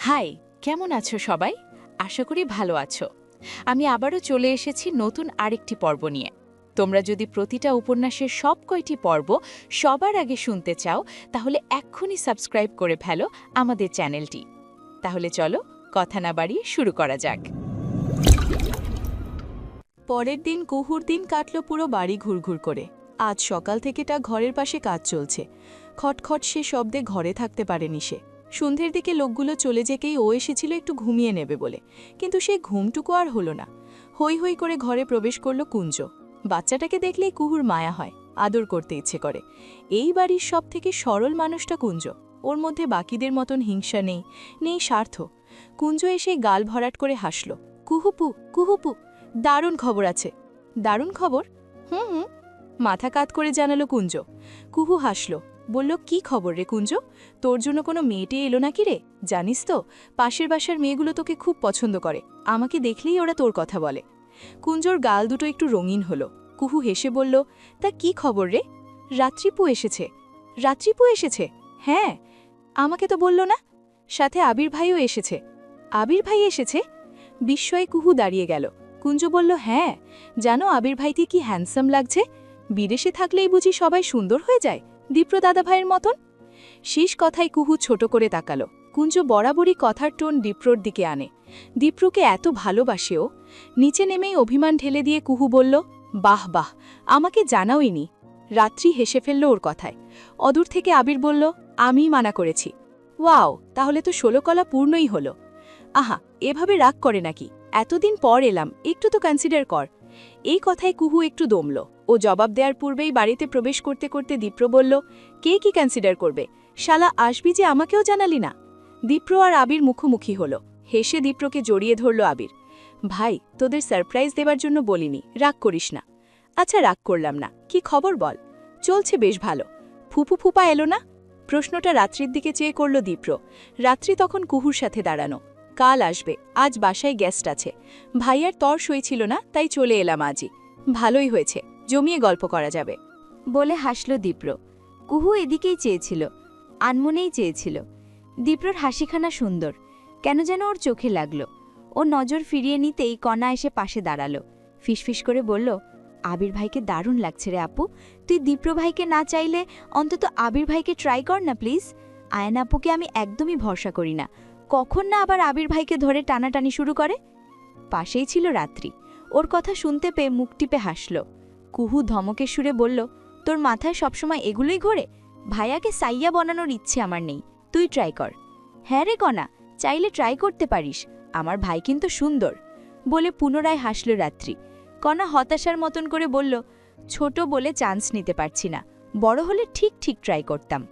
High, কেমন আছো সবাই? আশা করি ভালো আছো। আমি আবারও চলে এসেছি নতুন আরেকটি পর্ব নিয়ে। তোমরা যদি প্রতিটা উপন্যাসের সব কয়টি পর্ব সবার আগে শুনতে চাও, তাহলে এক্ষুনি সাবস্ক্রাইব করে ফেলো আমাদের চ্যানেলটি। তাহলে চলো, কথা না বাড়িয়ে শুরু করা যাক। পরের দিন কুহুর দিন কাটল পুরো বাড়ি ঘুরঘুর করে। আজ সকাল থেকে তা ঘরের পাশে কাজ চলছে। খটখট সে শব্দে ঘরে থাকতে পারেনি সে। সন্ধ্যের দিকে লোকগুলো চলে যেকেই ও এসেছিল একটু ঘুমিয়ে নেবে বলে, কিন্তু সেই ঘুমটুকু আর হলো না। হই হই করে ঘরে প্রবেশ করল কুঞ্জ। বাচ্চাটাকে দেখলেই কুহুর মায়া হয়, আদর করতে ইচ্ছে করে। এই বাড়ির সব থেকে সরল মানুষটা কুঞ্জ। ওর মধ্যে বাকিদের মতন হিংসা নেই, নেই স্বার্থ। কুঞ্জ এসে গাল ভরাট করে হাসল। কুহুপু, কুহুপু, দারুণ খবর আছে। দারুণ খবর? হুম, মাথা কাত করে জানালো কুঞ্জ। কুহু হাসল, বলল, কি খবর রে কুঞ্জ? তোর জন্য কোনো মেয়েটে এলো নাকি রে? জানিস তো, পাশের বাসার মেয়েগুলো তোকে খুব পছন্দ করে। আমাকে দেখলেই ওরা তোর কথা বলে। কুঞ্জর গাল দুটো একটু রঙিন হলো। কুহু হেসে বলল, তা কি খবর রে? রাত্রিপু এসেছে। রাত্রিপু এসেছে? হ্যাঁ, আমাকে তো বলল না। সাথে আবির ভাইও এসেছে। আবির ভাই এসেছে? বিস্ময়ে কুহু দাঁড়িয়ে গেল। কুঞ্জ বলল, হ্যাঁ, জানো আবির ভাইটি কি হ্যান্ডসাম লাগছে? বিদেশে থাকলেই বুঝি সবাই সুন্দর হয়ে যায়, দীপ্র দাদা ভাইয়ের মতন। শেষ কথায় কুহু ছোট করে তাকালো। কুঞ্জ বরাবরই কথার টোন দীপ্রর দিকে আনে। দীপ্রকে এত ভালোবাসেও। নিচে নেমেই অভিমান ঢেলে দিয়ে কুহু বলল, বাহ বাহ, আমাকে জানাওইনি। রাত্রি হেসে ফেলল ওর কথায়। অদূর থেকে আবির বলল, আমিই মানা করেছি। ওয়াও, তাহলে তো 16 কলা পূর্ণই হলো। আহা, এভাবে রাগ করে নাকি? এতদিন পর এলাম, একটু তো কনসিডার কর। এই কথায় কুহু একটু দমল। ও জবাব দেওয়ার পূর্বেই বাড়িতে প্রবেশ করতে করতে দীপ্র বলল, কে কি কনসিডার করবে? শালা আসবি যে আমাকেও জানালি না। দীপ্র আর আবির মুখোমুখি হলো। হেসে দীপ্রকে জড়িয়ে ধরল আবির। ভাই, তোদের সারপ্রাইজ দেবার জন্য বলিনি, রাগ করিস না। আচ্ছা, রাগ করলাম না, কি খবর বল? চলছে বেশ ভালো। ফুপু ফুপা এলো না? প্রশ্নটা রাত্রির দিকে চেয়ে করল দীপ্র। রাত্রি তখন কুহুর সাথে দাঁড়ানো। কাল আসবে, আজ বাসায় গেস্ট আছে। ভাইয়ার তর সইছিল না, তাই চলে এলাম আজই। ভালোই হয়েছে, জমিয়ে গল্প করা যাবে। বলে হাসল দীপ্র। কুহু এদিকেই চেয়েছিল, আনমনেই চেয়েছিল। দীপ্রর হাসিখানা সুন্দর, কেন যেন ওর চোখে লাগল। ও নজর ফিরিয়ে নিতেই কণা এসে পাশে দাঁড়ালো। ফিসফিস করে বলল, আবির ভাইকে দারুণ লাগছে রে আপু। তুই দীপ্র ভাইকে না চাইলে অন্তত আবির ভাইকে ট্রাই কর না প্লিজ। আয়ন আপুকে আমি একদমই ভরসা করি না, কখন না আবার আবির ভাইকে ধরে টানাটানি শুরু করে। পাশেই ছিল রাত্রি। ওর কথা শুনতে পেয়ে মুখ টিপে হাসল। কুহু ধমকের সুরে বলল, তোর মাথায় সবসময় এগুলোই ঘোরে? ভাইয়াকে সাইয়া বানানোর ইচ্ছে আমার নেই, তুই ট্রাই কর। হ্যাঁ রে কণা, চাইলে ট্রাই করতে পারিস, আমার ভাই কিন্তু সুন্দর। বলে পুনরায় হাসল রাত্রি। কণা হতাশার মতন করে বলল, ছোট বলে চান্স নিতে পারছি না, বড় হলে ঠিক ঠিক ট্রাই করতাম।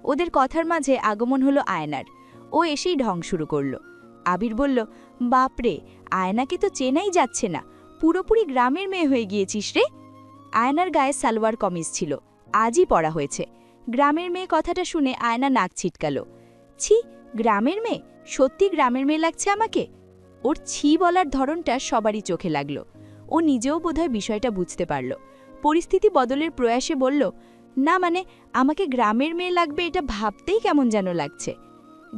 ওদের কথার মাঝে আগমন হলো আয়নার। ও এসেই ঢং শুরু করল। আবির বলল, বাপরে, আয়নাকে তো চেনাই যাচ্ছে না, পুরোপুরি গ্রামের মেয়ে হয়ে গিয়েছিস রে। আয়নার গায়ে সালোয়ার কমিজ ছিল, আজই পরা হয়েছে। গ্রামের মেয়ে কথাটা শুনে আয়না নাক ছিটকাল। ছি, গ্রামের মেয়ে? সত্যি গ্রামের মেয়ে লাগছে আমাকে? ওর ছি বলার ধরনটা সবারই চোখে লাগল। ও নিজেও বোধহয় বিষয়টা বুঝতে পারল। পরিস্থিতি বদলের প্রয়াসে বলল, না মানে, আমাকে গ্রামের মেয়ে লাগবে এটা ভাবতেই কেমন যেন লাগছে।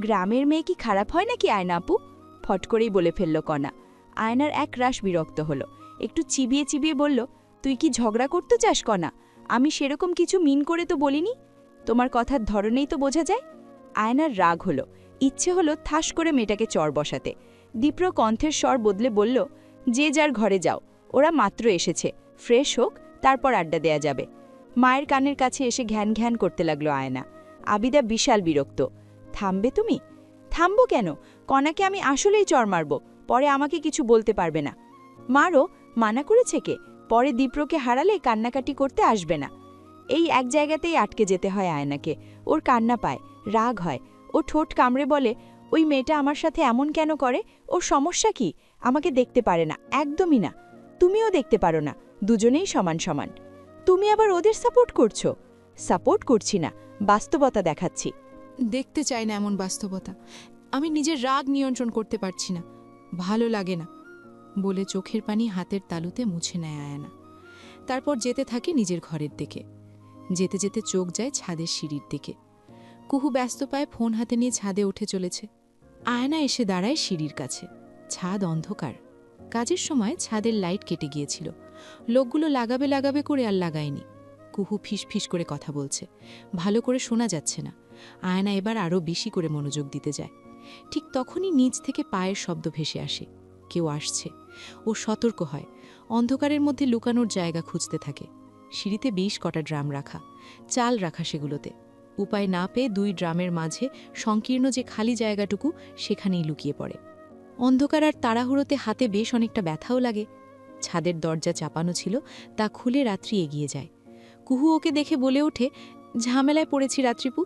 গ্রামের মেয়ে কি খারাপ হয় নাকি আয়না আপু? ফট করেই বলে ফেলল কণা। আয়নার এক রাশ বিরক্ত হলো। একটু চিবিয়ে চিবিয়ে বলল, তুই কি ঝগড়া করতে চাস কণা? আমি সেরকম কিছু মিন করে তো বলিনি, তোমার কথার ধরনেই তো বোঝা যায়। আয়নার রাগ হলো, ইচ্ছে হলো ঠাস করে মেয়েটাকে চর বসাতে। দীপ্র কণ্ঠের স্বর বদলে বলল, যে যার ঘরে যাও, ওরা মাত্র এসেছে, ফ্রেশ হোক, তারপর আড্ডা দেয়া যাবে। মায়ের কানের কাছে এসে ঘ্যান ঘ্যান করতে লাগলো আয়না। আবিদা বিশাল বিরক্ত। থামবে তুমি? থামবো কেন? কণাকে আমি আসলেই চর মারব, পরে আমাকে কিছু বলতে পারবে না। মারো, মানা করেছে কে? পরে দীপ্রকে হারালে কান্নাকাটি করতে আসবে না। এই এক জায়গাতেই আটকে যেতে হয় আয়নাকে। ওর কান্না পায়, রাগ হয়। ও ঠোঁট কামড়ে বলে, ওই মেয়েটা আমার সাথে এমন কেন করে? ওর সমস্যা কি? আমাকে দেখতে পারে না, একদমই না। তুমিও দেখতে পারো না, দুজনেই সমান সমান। তুমি আবার ওদের সাপোর্ট করছো? সাপোর্ট করছি না, বাস্তবতা দেখাচ্ছি। দেখতে চাই না এমন বাস্তবতা। আমি নিজের রাগ নিয়ন্ত্রণ করতে পারছি না, ভালো লাগে না, বলে চোখের পানি হাতের তালুতে মুছে নেয় আয়না। তারপর যেতে থাকে নিজের ঘরের দিকে। যেতে যেতে চোখ যায় ছাদের সিঁড়ির দিকে। কুহু ব্যস্ত পায়ে ফোন হাতে নিয়ে ছাদে উঠে চলেছে। আয়না এসে দাঁড়ায় সিঁড়ির কাছে। ছাদ অন্ধকার। কাজের সময় ছাদের লাইট কেটে গিয়েছিল। লোকগুলো লাগাবে লাগাবে করে আর লাগায়নি। কুহু ফিস করে কথা বলছে, ভালো করে শোনা যাচ্ছে না। আয়না এবার আরও বেশি করে মনোযোগ দিতে যায়। ঠিক তখনই নিচ থেকে পায়ের শব্দ ভেসে আসে। কেউ আসছে। ও সতর্ক হয়, অন্ধকারের মধ্যে লুকানোর জায়গা খুঁজতে থাকে। সিঁড়িতে বেশ কটা ড্রাম রাখা, চাল রাখা সেগুলোতে। উপায় না পেয়ে 2 ড্রামের মাঝে সংকীর্ণ যে খালি জায়গাটুকু সেখানেই লুকিয়ে পড়ে। অন্ধকার আর তাড়াহুড়োতে হাতে বেশ অনেকটা ব্যথাও লাগে। ছাদের দরজা চাপানো ছিল, তা খুলে রাত্রি এগিয়ে যায়। কুহু ওকে দেখে বলে ওঠে, ঝামেলায় পড়েছি রাত্রিপু,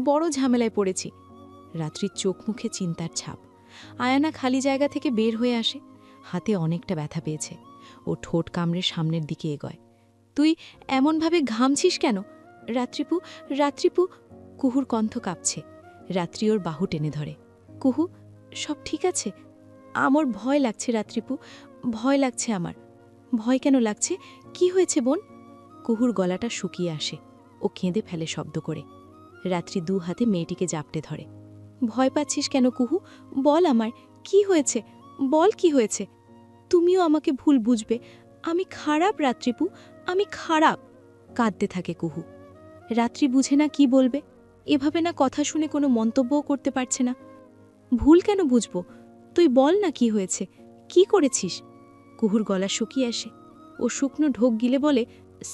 বড় ঝামেলায় পড়েছি। রাত্রির চোখ মুখে চিন্তার ছাপ। আয়ানা খালি জায়গা থেকে বের হয়ে আসে। হাতে অনেকটা ব্যথা পেয়েছে। ও ঠোঁট কামড়ে সামনের দিকে এগোয়। তুই এমনভাবে ঘামছিস কেন? রাত্রিপু, রাত্রিপু। কুহুর কণ্ঠ কাঁপছে। রাত্রি ওর বাহু টেনে ধরে। কুহু, সব ঠিক আছে? আমার ভয় লাগছে রাত্রিপু, ভয় লাগছে আমার। ভয় কেন লাগছে? কি হয়েছে বোন? কুহুর গলাটা শুকিয়ে আসে। ও কেঁদে ফেলে শব্দ করে। রাত্রি 2 হাতে মেয়েটিকে জাপটে ধরে। ভয় পাচ্ছিস কেন কুহু? বল আমায়, কি হয়েছে? বল কি হয়েছে? তুমিও আমাকে ভুল বুঝবে। আমি খারাপ রাত্রিপু, আমি খারাপ। কাঁদতে থাকে কুহু। রাত্রি বুঝে না কি বলবে। এভাবে না কথা শুনে কোনো মন্তব্যও করতে পারছে না। ভুল কেন বুঝবো? তুই বল না কি হয়েছে, কি করেছিস? কুহুর গলা শুকিয়ে আসে। ও শুকনো ঢোক গিলে বলে,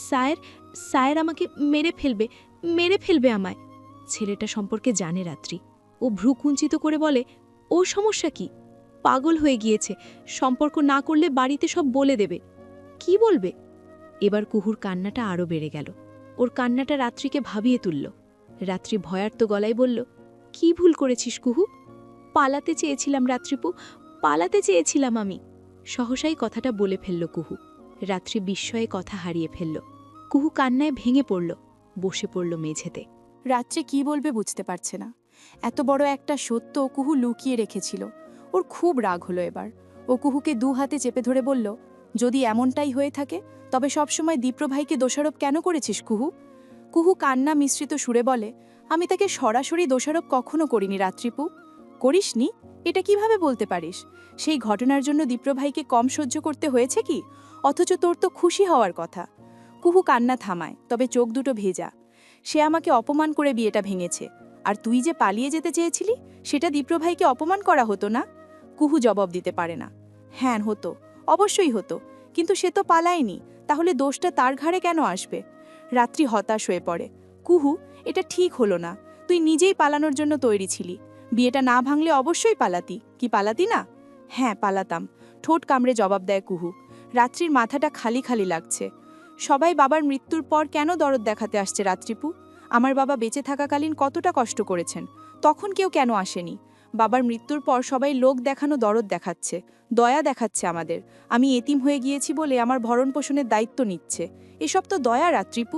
সায়ের, সায়ের আমাকে মেরে ফেলবে আমায়। ছেলেটা সম্পর্কে জানে রাত্রি। ও ভ্রু কুঞ্চিত করে বলে, ও সমস্যা কি? পাগল হয়ে গিয়েছে, সম্পর্ক না করলে বাড়িতে সব বলে দেবে। কি বলবে? এবার কুহুর কান্নাটা আরও বেড়ে গেল। ওর কান্নাটা রাত্রিকে ভাবিয়ে তুলল। রাত্রি ভয়ার্ত গলায় বলল, কি ভুল করেছিস কুহু? পালাতে চেয়েছিলাম রাত্রিপু, পালাতে চেয়েছিলাম আমি। সহসাই কথাটা বলে ফেলল কুহু। রাত্রি বিস্ময়ে কথা হারিয়ে ফেলল। কুহু কান্নায় ভেঙে পড়ল, বসে পড়ল মেঝেতে। রাত্রে কি বলবে বুঝতে পারছে না। এত বড় একটা সত্য কুহু লুকিয়ে রেখেছিল। ওর খুব রাগ হলো এবার। ও কুহুকে 2 হাতে চেপে ধরে বলল, যদি এমনটাই হয়ে থাকে তবে সবসময় দীপ্র ভাইকে দোষারোপ কেন করেছিস কুহু? কুহু কান্না মিশ্রিত সুরে বলে, আমি তাকে সরাসরি দোষারোপ কখনো করিনি রাত্রিপু। করিসনি? এটা কিভাবে বলতে পারিস? সেই ঘটনার জন্য দীপ্র ভাইকে কম সহ্য করতে হয়েছে কি? অথচ তোর তো খুশি হওয়ার কথা। কুহু কান্না থামায়, তবে চোখ দুটো ভেজা। সে আমাকে অপমান করে বিয়েটা ভেঙেছে। আর তুই যে পালিয়ে যেতে চেয়েছিলি, সেটা দীপ্র ভাইকে অপমান করা হতো না? কুহু জবাব দিতে পারে না। হ্যাঁ হতো, অবশ্যই হতো, কিন্তু সে তো পালায়নি, তাহলে দোষটা তার ঘাড়ে কেন আসবে? রাত্রি হতাশ হয়ে পড়ে। কুহু, এটা ঠিক হলো না। তুই নিজেই পালানোর জন্য তৈরি ছিলি। বিয়েটা না ভাঙলে অবশ্যই পালাতি, কি পালাতি না? হ্যাঁ পালাতাম, ঠোঁট কামড়ে জবাব দেয় কুহু। রাত্রির মাথাটা খালি খালি লাগছে। সবাই বাবার মৃত্যুর পর কেন দরদ দেখাতে আসছে রাত্রিপু? আমার বাবা বেঁচে থাকাকালীন কতটা কষ্ট করেছেন, তখন কেউ কেন আসেনি? বাবার মৃত্যুর পর সবাই লোক দেখানো দরদ দেখাচ্ছে, দয়া দেখাচ্ছে আমাদের। আমি এতিম হয়ে গিয়েছি বলে আমার ভরণ পোষণের দায়িত্ব নিচ্ছে। এসব তো দয়া রাত্রিপু।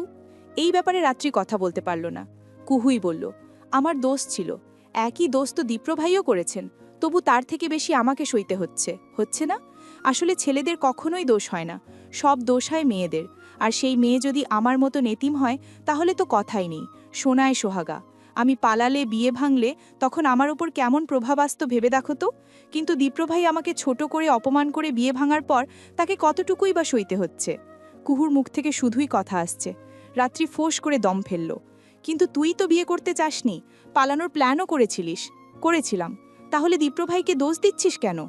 এই ব্যাপারে রাত্রি কথা বলতে পারল না। কুহুই বলল, আমার দোষ ছিল। একই দোষ তো দীপ্র ভাইও করেছেন, তবু তার থেকে বেশি আমাকে সইতে হচ্ছে না? আসলে ছেলেদের কখনোই দোষ হয় না, সব দোষ হয় মেয়েদের। আর সেই মেয়ে যদি আমার মতো নেতিম হয়, তাহলে তো কথাই নেই, সোনায় সোহাগা। আমি পালালে, বিয়ে ভাঙলে তখন আমার ওপর কেমন প্রভাব আসতো ভেবে দেখো তো। কিন্তু দীপ্র ভাই আমাকে ছোট করে অপমান করে বিয়ে ভাঙার পর তাকে কতটুকুই বা সইতে হচ্ছে। কুহুর মুখ থেকে শুধুই কথা আসছে। রাত্রি ফোঁস করে দম ফেলল। কিন্তু তুই তো বিয়ে করতে চাসনি, পালানোর প্ল্যানও করেছিলিস। করেছিলাম, তাহলে দীপ্র ভাইকে দোষ দিচ্ছিস কেন?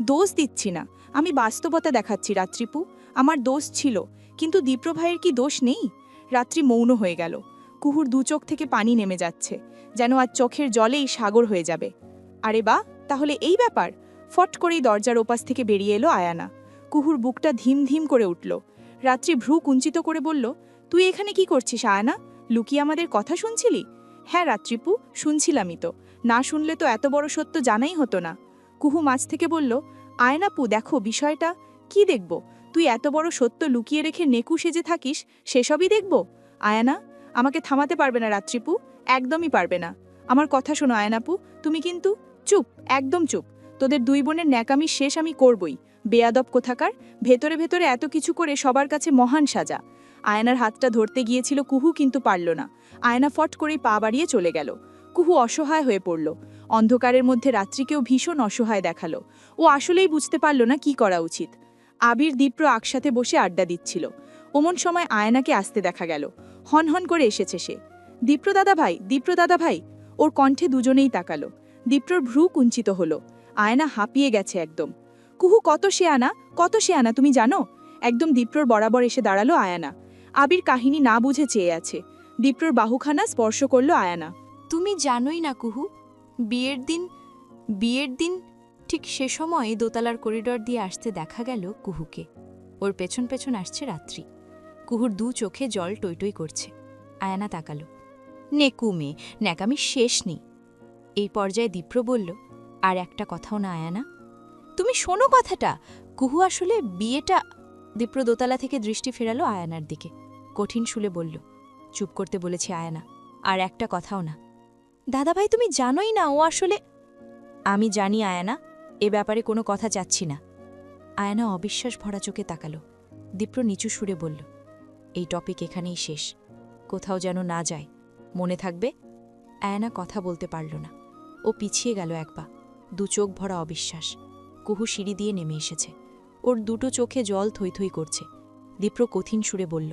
দোষ দিচ্ছি না, আমি বাস্তবতা দেখাচ্ছি রাত্রিপু। আমার দোষ ছিল, কিন্তু দীপ্র ভাইয়ের কি দোষ নেই? রাত্রি মৌন হয়ে গেল। কুহুর 2 চোখ থেকে পানি নেমে যাচ্ছে, যেন আজ চোখের জলেই সাগর হয়ে যাবে। আরে বা, তাহলে এই ব্যাপার? ফট করেই দরজার ওপাশ থেকে বেরিয়ে এলো আয়ানা। কুহুর বুকটা ধিম ধিম করে উঠল। রাত্রি ভ্রু কুঞ্চিত করে বলল, তুই এখানে কি করছিস আয়ানা? লুকিয়ে আমাদের কথা শুনছিলি? হ্যাঁ রাত্রিপু, শুনছিলামই তো। না শুনলে তো এত বড় সত্য জানাই হতো না। কুহু মাছ থেকে বলল, আয়নাপু দেখো বিষয়টা। কি দেখব? তুই এত বড় সত্য লুকিয়ে রেখে নেকু সেজে থাকিস, সেসবই দেখব? আয়ানা, আমাকে থামাতে পারবে না রাত্রিপু, একদমই পারবে না। আমার কথা শোনো আয়নাপু, তুমি কিন্তু চুপ, একদম চুপ। তোদের 2 বোনের ন্যাকামি শেষ আমি করবই। বেয়াদব কোথাকার, ভেতরে ভেতরে এত কিছু করে সবার কাছে মহান সাজা। আয়নার হাতটা ধরতে গিয়েছিল কুহু, কিন্তু পারল না। আয়না ফট করেই পা বাড়িয়ে চলে গেল। কুহু অসহায় হয়ে পড়ল। অন্ধকারের মধ্যে রাত্রিকেও ভীষণ অসহায় দেখালো। ও আসলেই বুঝতে পারল না কি করা উচিত। আবির দীপ্র একসাথে বসে আড্ডা দিচ্ছিল। ওমন সময় আয়নাকে আসতে দেখা গেল। হনহন করে এসেছে সে। দীপ্র দাদা ভাই। ওর কণ্ঠে দুজনেই তাকালো। দীপ্রর ভ্রু কুঞ্চিত হলো। আয়না হাঁপিয়ে গেছে একদম। কুহু কত শেয়ানা তুমি জানো? একদম দীপ্রর বরাবর এসে দাঁড়ালো আয়ানা। আবির কাহিনী না বুঝে চেয়ে আছে। দীপ্রর বাহুখানা স্পর্শ করল আয়ানা। তুমি জানোই না কুহু, বিয়ের দিন ঠিক সে সময় দোতলার করিডর দিয়ে আসতে দেখা গেল কুহুকে। ওর পেছন পেছন আসছে রাত্রি। কুহুর দু চোখে জল টইটই করছে। আয়ানা তাকালো। নেকু মেয়ে, ন্যাকামি শেষ নেই। এই পর্যায়ে দীপ্র বলল, আর একটা কথাও না আয়ানা? তুমি শোনো কথাটা। কুহু আসলে বিয়েটা। দীপ্র দোতলা থেকে দৃষ্টি ফেরালো আয়ানার দিকে। কঠিন সুলে বলল, চুপ করতে বলেছি আয়ানা, আর একটা কথাও না। দাদাভাই তুমি জানোই না ও আসলে। আমি জানি আয়ানা, এ ব্যাপারে কোনো কথা চাচ্ছি না। আয়ানা অবিশ্বাস ভরা চোখে তাকালো। দীপ্র নিচু সুরে বলল, এই টপিক এখানেই শেষ, কোথাও যেন না যায়, মনে থাকবে? আয়ানা কথা বলতে পারল না। ও পিছিয়ে গেল এক পা, দু চোখ ভরা অবিশ্বাস। কুহু সিঁড়ি দিয়ে নেমে এসেছে। ওর দুটো চোখে জল থই থই করছে। দীপ্র কঠিন সুরে বলল,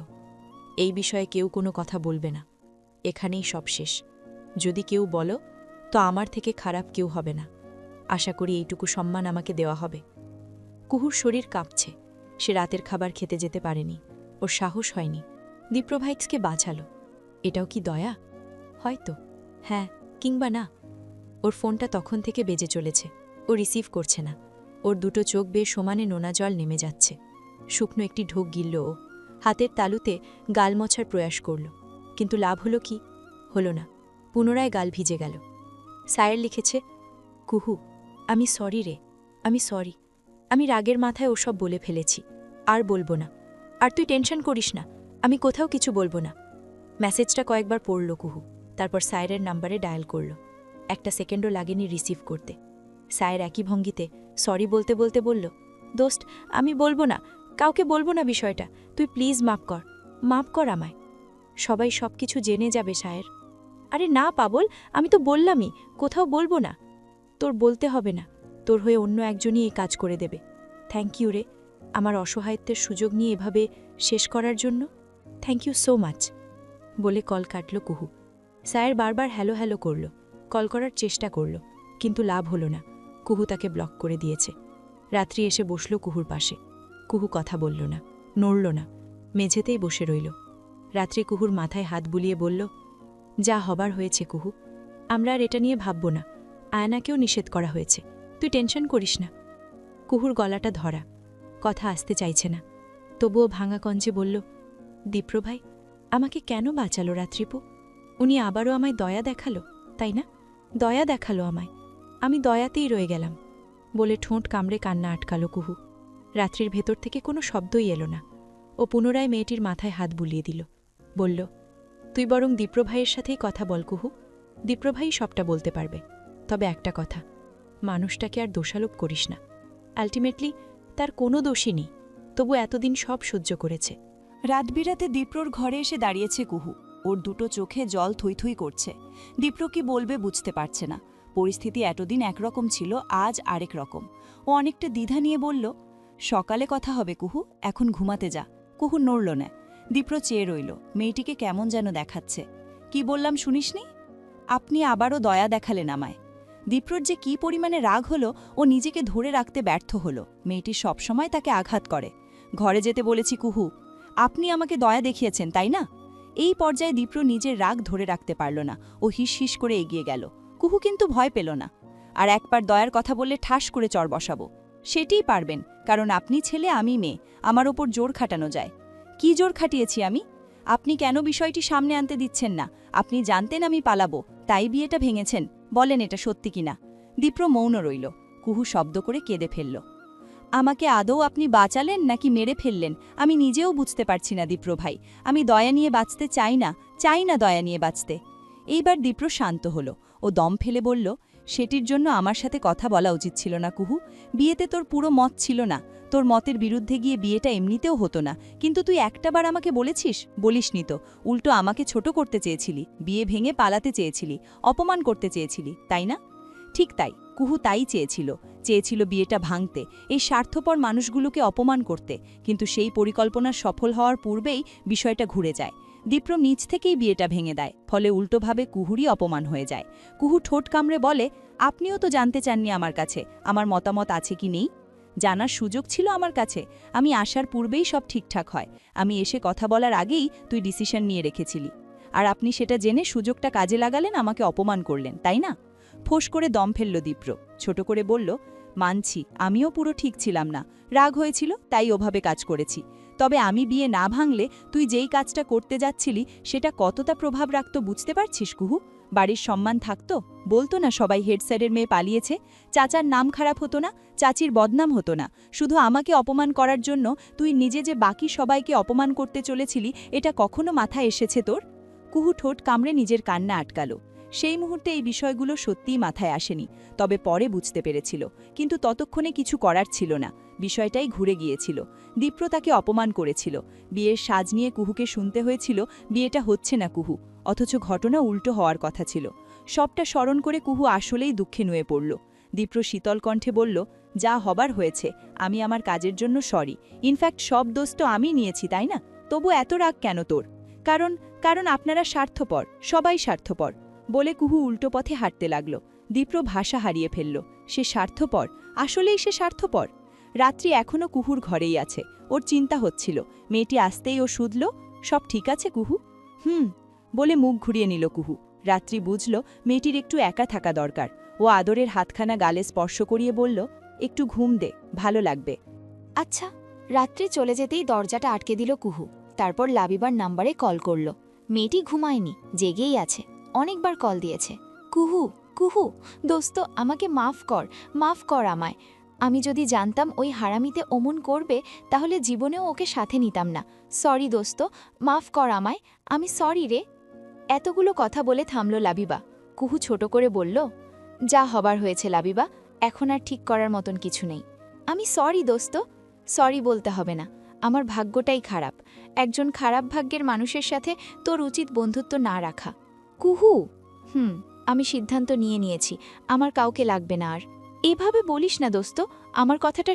এই বিষয়ে কেউ কোনো কথা বলবে না, এখানেই সব শেষ। যদি কেউ বলো তো আমার থেকে খারাপ কেউ হবে না। আশা করি এইটুকু সম্মান আমাকে দেওয়া হবে। কুহুর শরীর কাঁপছে। সে রাতের খাবার খেতে যেতে পারেনি। ওর সাহস হয়নি। দীপ্রভাইক্সকে বাঁচালো। এটাও কি দয়া? হয়তো হ্যাঁ, কিংবা না। ওর ফোনটা তখন থেকে বেজে চলেছে। ও রিসিভ করছে না। ওর দুটো চোখ বেয়ে সমানে নোনা জল নেমে যাচ্ছে। শুকনো একটি ঢোক গিলল ও। হাতের তালুতে গাল মোছার প্রয়াস করল, কিন্তু লাভ হলো কি? হলো না। পুনরায় গাল ভিজে গেল। সায়ের লিখেছে, কুহু আমি সরি রে, আমি সরি। আমি রাগের মাথায় ওসব বলে ফেলেছি, আর বলবো না। আর তুই টেনশন করিস না, আমি কোথাও কিছু বলবো না। মেসেজটা কয়েকবার পড়ল কুহু, তারপর সায়ের নাম্বারে ডায়াল করল। একটা সেকেন্ডও লাগেনি রিসিভ করতে। সায়ের একই ভঙ্গিতে সরি বলতে বলতে বলল, দোস্ত আমি বলবো না, কাউকে বলবো না বিষয়টা, তুই প্লিজ মাফ কর আমায়। সবাই সব কিছু জেনে যাবে সায়ের। আরে না পাগল, আমি তো বললামই কোথাও বলবো না। তোর বলতে হবে না, তোর হয়ে অন্য একজনই এই কাজ করে দেবে। থ্যাংক ইউ রে, আমার অসহায়ত্বের সুযোগ নিয়ে এভাবে শেষ করার জন্য। Thank you so much. বলে কল কাটল কুহু। সায়ের বারবার হ্যালো হ্যালো করল, কল করার চেষ্টা করল, কিন্তু লাভ হলো না। কুহু তাকে ব্লক করে দিয়েছে। রাত্রি এসে বসল কুহুর পাশে। কুহু কথা বলল না, নড়ল না, মেঝেতেই বসে রইল। রাত্রি কুহুর মাথায় হাত বুলিয়ে বলল, যা হবার হয়েছে কুহু, আমরা আর এটা নিয়ে ভাবব না। আয়নাকেও নিষেধ করা হয়েছে, তুই টেনশন করিস না। কুহুর গলাটা ধরা, কথা আসতে চাইছে না। তবুও ভাঙা কঞ্চে বলল, দীপ্র ভাই আমাকে কেন বাঁচালো রাত্রিপু? উনি আবারও আমায় দয়া দেখালো, তাই না? দয়া দেখালো আমায়, আমি দয়াতেই রয়ে গেলাম। বলে ঠোঁট কামড়ে কান্না আটকালো কুহু। রাত্রির ভেতর থেকে কোনো শব্দই এলো না। ও পুনরায় মেয়েটির মাথায় হাত বুলিয়ে দিল। বলল, তুই বরং দীপ্রভাইয়ের সাথেই কথা বল কুহু, দীপ্রভাই সবটা বলতে পারবে। তবে একটা কথা, মানুষটাকে আর দোষারোপ করিস না। আলটিমেটলি তার কোনো দোষই নেই, তবু এতদিন সব সহ্য করেছে। রাত বিরাতে দীপ্রর ঘরে এসে দাঁড়িয়েছে কুহু। ওর দুটো চোখে জল থই থই করছে। দীপ্র কি বলবে বুঝতে পারছে না। পরিস্থিতি এতদিন একরকম ছিল, আজ আরেক রকম। ও অনেকটা দ্বিধা নিয়ে বলল, সকালে কথা হবে কুহু, এখন ঘুমাতে যা। কুহু নড়ল না। দীপ্র চেয়ে রইল, মেয়েটিকে কেমন যেন দেখাচ্ছে। কি বললাম শুনিসনি? আপনি আবারও দয়া দেখালেন আমায়। দীপ্রর যে কি পরিমাণে রাগ হলো, ও নিজেকে ধরে রাখতে ব্যর্থ হলো। মেয়েটি সবসময় তাকে আঘাত করে। ঘরে যেতে বলেছি কুহু, আপনি আমাকে দয়া দেখিয়েছেন তাই না? এই পর্যায়ে দীপ্র নিজের রাগ ধরে রাখতে পারল না। ও হিস হিস করে এগিয়ে গেল। কুহু কিন্তু ভয় পেল না। আর একবার দয়ার কথা বললে ঠাস করে চর বসাবো। সেটিই পারবেন, কারণ আপনি ছেলে আমি মেয়ে, আমার ওপর জোর খাটানো যায়। কি জোর খাটিয়েছি আমি? আপনি কেন বিষয়টি সামনে আনতে দিচ্ছেন না? আপনি জানতেন আমি পালাবো, তাই বিয়েটা ভেঙেছেন। বলেন এটা সত্যি কিনা? দীপ্র মৌন রইল। কুহু শব্দ করে কেঁদে ফেলল। আমাকে আদৌ আপনি বাঁচালেন নাকি মেরে ফেললেন আমি নিজেও বুঝতে পারছি না দীপ্র ভাই। আমি দয়া নিয়ে বাঁচতে চাই না দয়া নিয়ে বাঁচতে। এইবার দীপ্র শান্ত হলো। ও দম ফেলে বলল, সেটির জন্য আমার সাথে কথা বলা উচিত ছিল না কুহু। বিয়েতে তোর পুরো মত ছিল না। তোর মতের বিরুদ্ধে গিয়ে বিয়েটা এমনিতেও হতো না। কিন্তু তুই একটাবার আমাকে বলেছিস? বলিসনি তো। উল্টো আমাকে ছোট করতে চেয়েছিলি, বিয়ে ভেঙে পালাতে চেয়েছিলি, অপমান করতে চেয়েছিলি, তাই না? ঠিক তাই, কুহু তাই চেয়েছিল বিয়েটা ভাঙতে, এই স্বার্থপর মানুষগুলোকে অপমান করতে, কিন্তু সেই পরিকল্পনা সফল হওয়ার পূর্বেই বিষয়টা ঘুরে যায়। দীপ্র নিজ থেকেই বিয়েটা ভেঙে দেয়, ফলে উল্টোভাবে কুহুরই অপমান হয়ে যায়। কুহু ঠোঁট কামড়ে বলে, আপনিও তো জানতে চাননি আমার কাছে আমার মতামত আছে কি নেই। জানার সুযোগ ছিল আমার কাছে, আমি আসার পূর্বেই সব ঠিকঠাক হয়, আমি এসে কথা বলার আগেই তুই ডিসিশন নিয়ে রেখেছিলি, আর আপনি সেটা জেনে সুযোগটা কাজে লাগালেন, আমাকে অপমান করলেন, তাই না? ফোঁস করে দম ফেলল দীপ্র, ছোট করে বলল, মানছি আমিও পুরো ঠিক ছিলাম না, রাগ হয়েছিল তাই ওভাবে কাজ করেছি, তবে আমি বিয়ে না ভাঙলে তুই যেই কাজটা করতে যাচ্ছিলি সেটা কতটা প্রভাব রাখত বুঝতে পারছিস কুহু? বাড়ির সম্মান থাকতো, বলতো না সবাই হেড স্যারের মেয়ে পালিয়েছে, চাচার নাম খারাপ হতো না, চাচির বদনাম হতো না, শুধু আমাকে অপমান করার জন্য তুই নিজে যে বাকি সবাইকে অপমান করতে চলেছিলি, এটা কখনো মাথায় এসেছে তোর? কুহু ঠোঁট কামড়ে নিজের কান্না আটকালো। সেই মুহূর্তে এই বিষয়গুলো সত্যিই মাথায় আসেনি, তবে পরে বুঝতে পেরেছিল, কিন্তু ততক্ষণে কিছু করার ছিল না, বিষয়টাই ঘুরে গিয়েছিল। দীপ্র তাকে অপমান করেছিল, বিয়ের সাজ নিয়ে কুহুকে শুনতে হয়েছিল বিয়েটা হচ্ছে না কুহু, অথচ ঘটনা উল্টো হওয়ার কথা ছিল। সবটা স্মরণ করে কুহু আসলেই দুঃখে নুয়ে পড়ল। দীপ্র শীতল কণ্ঠে বলল, যা হবার হয়েছে, আমি আমার কাজের জন্য সরি, ইনফ্যাক্ট সব দোষ তো আমি নিয়েছি, তাই না? তবু এত রাগ কেন তোর? কারণ আপনারা স্বার্থপর, সবাই স্বার্থপর, বলে কুহু উল্টো পথে হাঁটতে লাগল। দীপ্র ভাষা হারিয়ে ফেলল, সে স্বার্থপর, আসলেই সে স্বার্থপর। রাত্রি এখনও কুহুর ঘরেই আছে, ওর চিন্তা হচ্ছিল, মেয়েটি আসতেই ও শুধল, সব ঠিক আছে কুহু? বলে মুখ ঘুরিয়ে নিল কুহু। রাত্রি বুঝল মেয়েটির একটু একা থাকা দরকার। ও আদরের হাতখানা গালে স্পর্শ করিয়ে বলল, একটু ঘুম দে, ভালো লাগবে। আচ্ছা। রাত্রে চলে যেতেই দরজাটা আটকে দিল কুহু। তারপর লাবিবার নাম্বারে কল করল। মেয়েটি ঘুমায়নি, জেগেই আছে, অনেকবার কল দিয়েছে। কুহু, কুহু, দোস্ত আমাকে মাফ কর আমায়। আমি যদি জানতাম ওই হারামিতে অমন করবে তাহলে জীবনেও ওকে সাথে নিতাম না। সরি দোস্ত, মাফ কর আমায়, আমি সরি রে। এতগুলো কথা বলে থামল লাবিবা। কুহু ছোট করে বলল, যা হবার হয়েছে লাবিবা, এখন আর ঠিক করার মতন কিছু নেই। আমি সরি দোস্ত। সরি বলতে হবে না, আমার ভাগ্যটাই খারাপ। একজন খারাপ ভাগ্যের মানুষের সাথে তোর উচিত বন্ধুত্ব না রাখা। কুহু, আমি সিদ্ধান্ত নিয়েছি, আমার কাউকে লাগবে না আর। এভাবে বলিস না দোস্ত, আমার কথাটা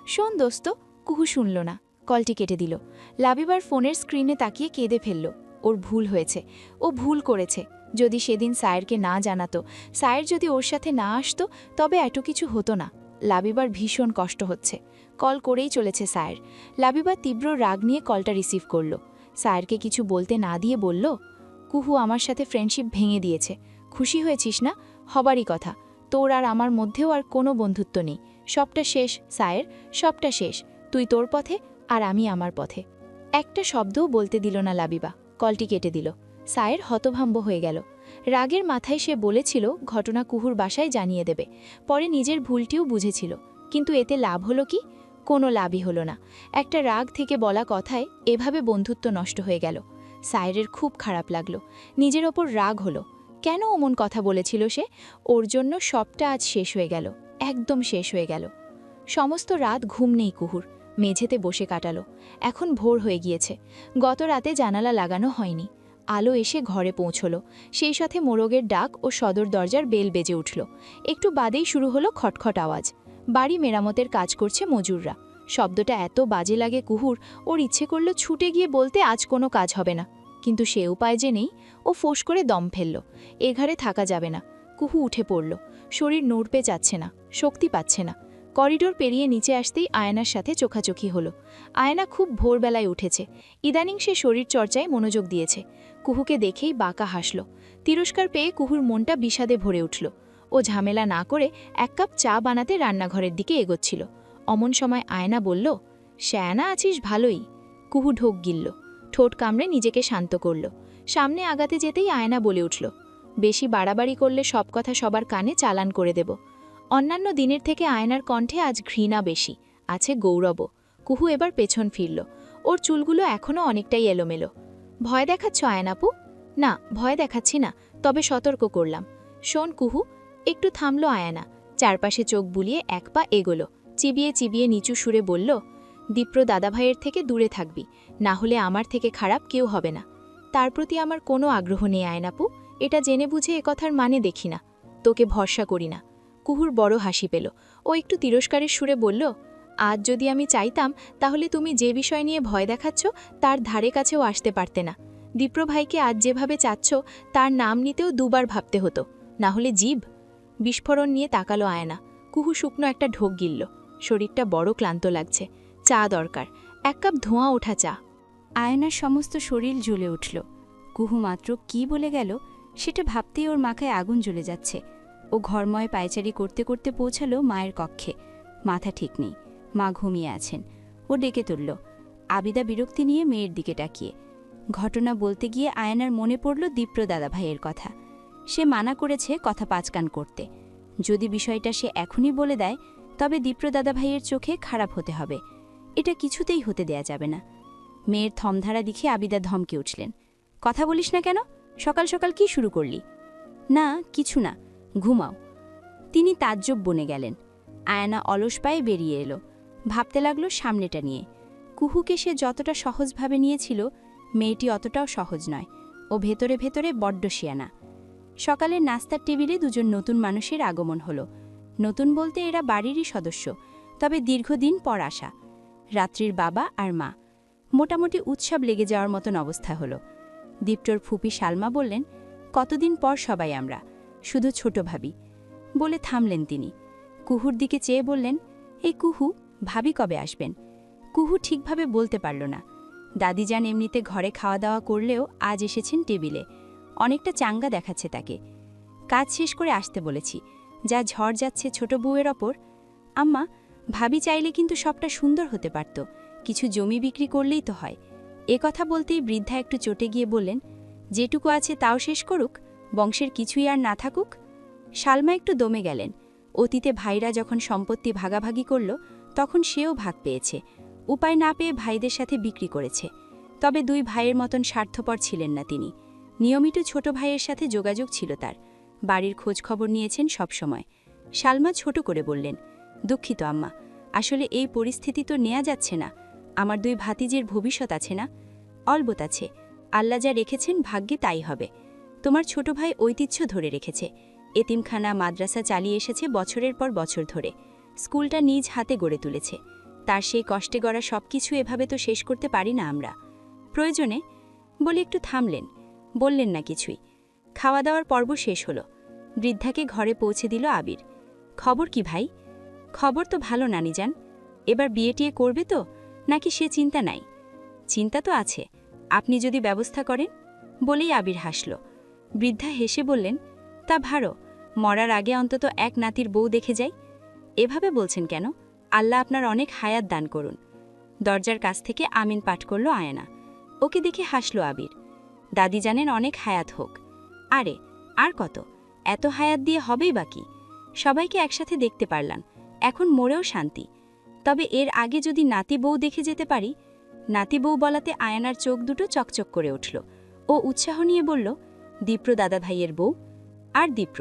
শোন দোস্ত। কুহু শুনল না, কলটি কেটে দিল। লাবিবার ফোনের স্ক্রিনে তাকিয়ে কেঁদে ফেলল। ওর ভুল হয়েছে, ও ভুল করেছে। যদি সেদিন সায়েরকে না জানাতো, সায়ের যদি ওর সাথে না আসতো, তবে এত কিছু হতো না। লাবিবার ভীষণ কষ্ট হচ্ছে। কল করেই চলেছে সায়ের। লাবিবা তীব্র রাগ নিয়ে কলটা রিসিভ করল। সায়েরকে কিছু বলতে না দিয়ে বলল, কুহু আমার সাথে ফ্রেন্ডশিপ ভেঙে দিয়েছে। খুশি হয়েছিস না? হবারই কথা। তোর আর আমার মধ্যেও আর কোনো বন্ধুত্ব নেই। সবটা শেষ সায়ের, সবটা শেষ। তুই তোর পথে আর আমি আমার পথে। একটা শব্দও বলতে দিল না লাবিবা, কলটি কেটে দিল। সায়ের হতভম্ব হয়ে গেল। রাগের মাথায় সে বলেছিল ঘটনা কুহুর বাসায় জানিয়ে দেবে, পরে নিজের ভুলটিও বুঝেছিল। কিন্তু এতে লাভ হলো কি? কোনো লাভই হলো না। একটা রাগ থেকে বলা কথায় এভাবে বন্ধুত্ব নষ্ট হয়ে গেল। সায়েরের খুব খারাপ লাগলো, নিজের ওপর রাগ হলো। কেন অমন কথা বলেছিল সে? ওর জন্য সবটা আজ শেষ হয়ে গেল, একদম শেষ হয়ে গেল। সমস্ত রাত ঘুম নেই কুহুর, মেঝেতে বসে কাটালো। এখন ভোর হয়ে গিয়েছে। গত রাতে জানালা লাগানো হয়নি। আলো এসে ঘরে পৌঁছল। সেই সাথে মোরগের ডাক ও সদর দরজার বেল বেজে উঠল। একটু বাদেই শুরু হলো খটখট আওয়াজ। বাড়ি মেরামতের কাজ করছে মজুররা। শব্দটা এত বাজে লাগে কুহুর, ওর ইচ্ছে করল ছুটে গিয়ে বলতে আজ কোনো কাজ হবে না, কিন্তু সে উপায় যে নেই। ও ফোঁস করে দম ফেলল। এ ঘরে থাকা যাবে না। কুহু উঠে পড়ল। শরীর নড়তে চাচ্ছে না, শক্তি পাচ্ছে না। করিডোর পেরিয়ে নিচে আসতেই আয়নার সাথে চোখাচোখি হলো। আয়না খুব ভোরবেলায় উঠেছে। ইদানিং সে শরীর চর্চায় মনোযোগ দিয়েছে। কুহুকে দেখেই বাঁকা হাসল। তিরস্কার পেয়ে কুহুর মনটা বিষাদে ভরে উঠল। ও ঝামেলা না করে 1 কাপ চা বানাতে রান্নাঘরের দিকে এগোচ্ছিল। অমন সময় আয়না বলল, শ্যানা আছিস ভালোই। কুহু ঢোক গিলল, ঠোঁট কামড়ে নিজেকে শান্ত করল। সামনে আগাতে যেতেই আয়না বলে উঠল, বেশি বাড়াবাড়ি করলে সব কথা সবার কানে চালান করে দেব। অন্যান্য দিনের থেকে আয়নার কণ্ঠে আজ ঘৃণা বেশি, আছে গৌরবও। কুহু এবার পেছন ফিরল। ওর চুলগুলো এখনও অনেকটাই এলোমেলো। ভয় দেখাচ্ছ আয়নাপু? না, ভয় দেখাচ্ছি না, তবে সতর্ক করলাম। শোন কুহু। একটু থামল আয়না, চারপাশে চোখ বুলিয়ে 1 পা এগোলো। চিবিয়ে চিবিয়ে নিচু সুরে বলল, দীপ্র দাদাভাইয়ের থেকে দূরে থাকবি, না হলে আমার থেকে খারাপ কেউ হবে না। তার প্রতি আমার কোনো আগ্রহ নেই আয়নাপু, এটা জেনে বুঝে একথার মানে দেখি না। তোকে ভরসা করি না। কুহুর বড় হাসি পেল। ও একটু তিরস্কারের সুরে বলল, আজ যদি আমি চাইতাম তাহলে তুমি যে বিষয় নিয়ে ভয় দেখাচ্ছ তার ধারে কাছেও আসতে পারতে না। দীপ্র ভাইকে আজ যেভাবে চাচ্ছ তার নাম নিতেও দুবার ভাবতে হতো, না হলে জীব। বিস্ফোরণ নিয়ে তাকালো আয়না। কুহু শুকনো একটা ঢোক গিলল। শরীরটা বড় ক্লান্ত লাগছে, চা দরকার, 1 কাপ ধোঁয়া ওঠা চা। আয়নার সমস্ত শরীর জ্বলে উঠল। কুহু মাত্র কি বলে গেল সেটা ভাবতেই ওর মাথায় আগুন জ্বলে যাচ্ছে। ও ঘরময় পায়চারি করতে করতে পৌঁছালো মায়ের কক্ষে। মাথা ঠিক নেই, মা ঘুমিয়ে আছেন। ও ডেকে তুলল, আবিদা বিরক্তি নিয়ে মেয়ের দিকে তাকিয়ে। ঘটনা বলতে গিয়ে আয়নার মনে পড়ল দীপ্র দাদাভাইয়ের কথা। সে মানা করেছে কথা পাঁচকান করতে। যদি বিষয়টা সে এখনই বলে দেয় তবে দীপ্র দাদাভাইয়ের চোখে খারাপ হতে হবে। এটা কিছুতেই হতে দেয়া যাবে না। মেয়ের থমধারা দেখে আবিদা ধমকে উঠলেন, কথা বলিস না কেন? সকাল সকাল কি শুরু করলি? না কিছু না, ঘুমাও। তিনি তাজ্জব বনে গেলেন। আয়না অলস পায়ে বেরিয়ে এলো। ভাবতে লাগলো সামনেটা নিয়ে। কুহুকে সে যতটা সহজভাবে নিয়েছিল মেয়েটি অতটাও সহজ নয়। ও ভেতরে ভেতরে বড্ড শিয়ানা। সকালের নাস্তার টেবিলে দুজন নতুন মানুষের আগমন হলো। নতুন বলতে এরা বাড়িরই সদস্য, তবে দীর্ঘদিন পর আসা। রাত্রির বাবা আর মা। মোটামুটি উৎসব লেগে যাওয়ার মতন অবস্থা হলো। দীপ্তর ফুপি সালমা বললেন, কতদিন পর সবাই আমরা, শুধু ছোট ভাবি। বলে থামলেন তিনি। কুহুর দিকে চেয়ে বললেন, এই কুহু, ভাবি কবে আসবেন? কুহু ঠিকভাবে বলতে পারল না। দাদিজান এমনিতে ঘরে খাওয়া দাওয়া করলেও আজ এসেছেন টেবিলে। অনেকটা চাঙ্গা দেখাচ্ছে তাকে। কাজ শেষ করে আসতে বলেছি, যা ঝড় যাচ্ছে ছোট বউয়ের ওপর। আম্মা, ভাবি চাইলে কিন্তু সবটা সুন্দর হতে পারত, কিছু জমি বিক্রি করলেই তো হয়। এ কথা বলতেই বৃদ্ধা একটু চটে গিয়ে বললেন, যেটুকু আছে তাও শেষ করুক, বংশের কিছুই আর না থাকুক। সালমা একটু দমে গেলেন। অতীতে ভাইরা যখন সম্পত্তি ভাগাভাগি করল তখন সেও ভাগ পেয়েছে। উপায় না পেয়ে ভাইদের সাথে বিক্রি করেছে। তবে 2 ভাইয়ের মতন স্বার্থপর ছিলেন না তিনি। নিয়মিত ছোট ভাইয়ের সাথে যোগাযোগ ছিল তার। বাড়ির খোঁজ খবর নিয়েছেন সবসময়। সালমা ছোট করে বললেন, দুঃখিত আম্মা, আসলে এই পরিস্থিতি তো নেওয়া যাচ্ছে না। আমার 2 ভাতিজির ভবিষ্যৎ আছে না? অলবত আছে, আল্লাহ যা রেখেছেন ভাগ্যে তাই হবে। তোমার ছোট ভাই ঐতিহ্য ধরে রেখেছে। এতিমখানা, মাদ্রাসা চালিয়ে এসেছে বছরের পর বছর ধরে। স্কুলটা নিজ হাতে গড়ে তুলেছে। তার সেই কষ্টে গড়া সবকিছু এভাবে তো শেষ করতে পারি না আমরা। প্রয়োজনে বলে একটু থামলেন, বললেন না কিছুই। খাওয়া দাওয়ার পর্ব শেষ হলো। বৃদ্ধাকে ঘরে পৌঁছে দিল আবির। খবর কি ভাই? খবর তো ভালো নানিজান। এবার বিয়ে টিয়ে করবে তো, নাকি সে চিন্তা নাই? চিন্তা তো আছে, আপনি যদি ব্যবস্থা করেন। বলেই আবির হাসল। বৃদ্ধা হেসে বললেন, তা ভালো, মরার আগে অন্তত এক নাতির বউ দেখে যাই। এভাবে বলছেন কেন? আল্লাহ আপনার অনেক হায়াত দান করুন। দরজার কাছ থেকে আমিন পাঠ করল আয়না। ওকে দেখে হাসল আবির। দাদি জানেন অনেক হায়াত হোক। আরে আর কত, এত হায়াত দিয়ে হবেই বাকি। সবাইকে একসাথে দেখতে পারলাম, এখন মরেও শান্তি। তবে এর আগে যদি নাতি বউ দেখে যেতে পারি। নাতি বউ বলাতে আয়নার চোখ দুটো চকচক করে উঠল। ও উৎসাহ নিয়ে বলল, দীপ্র দাদা ভাইয়ের বউ। আর দীপ্র,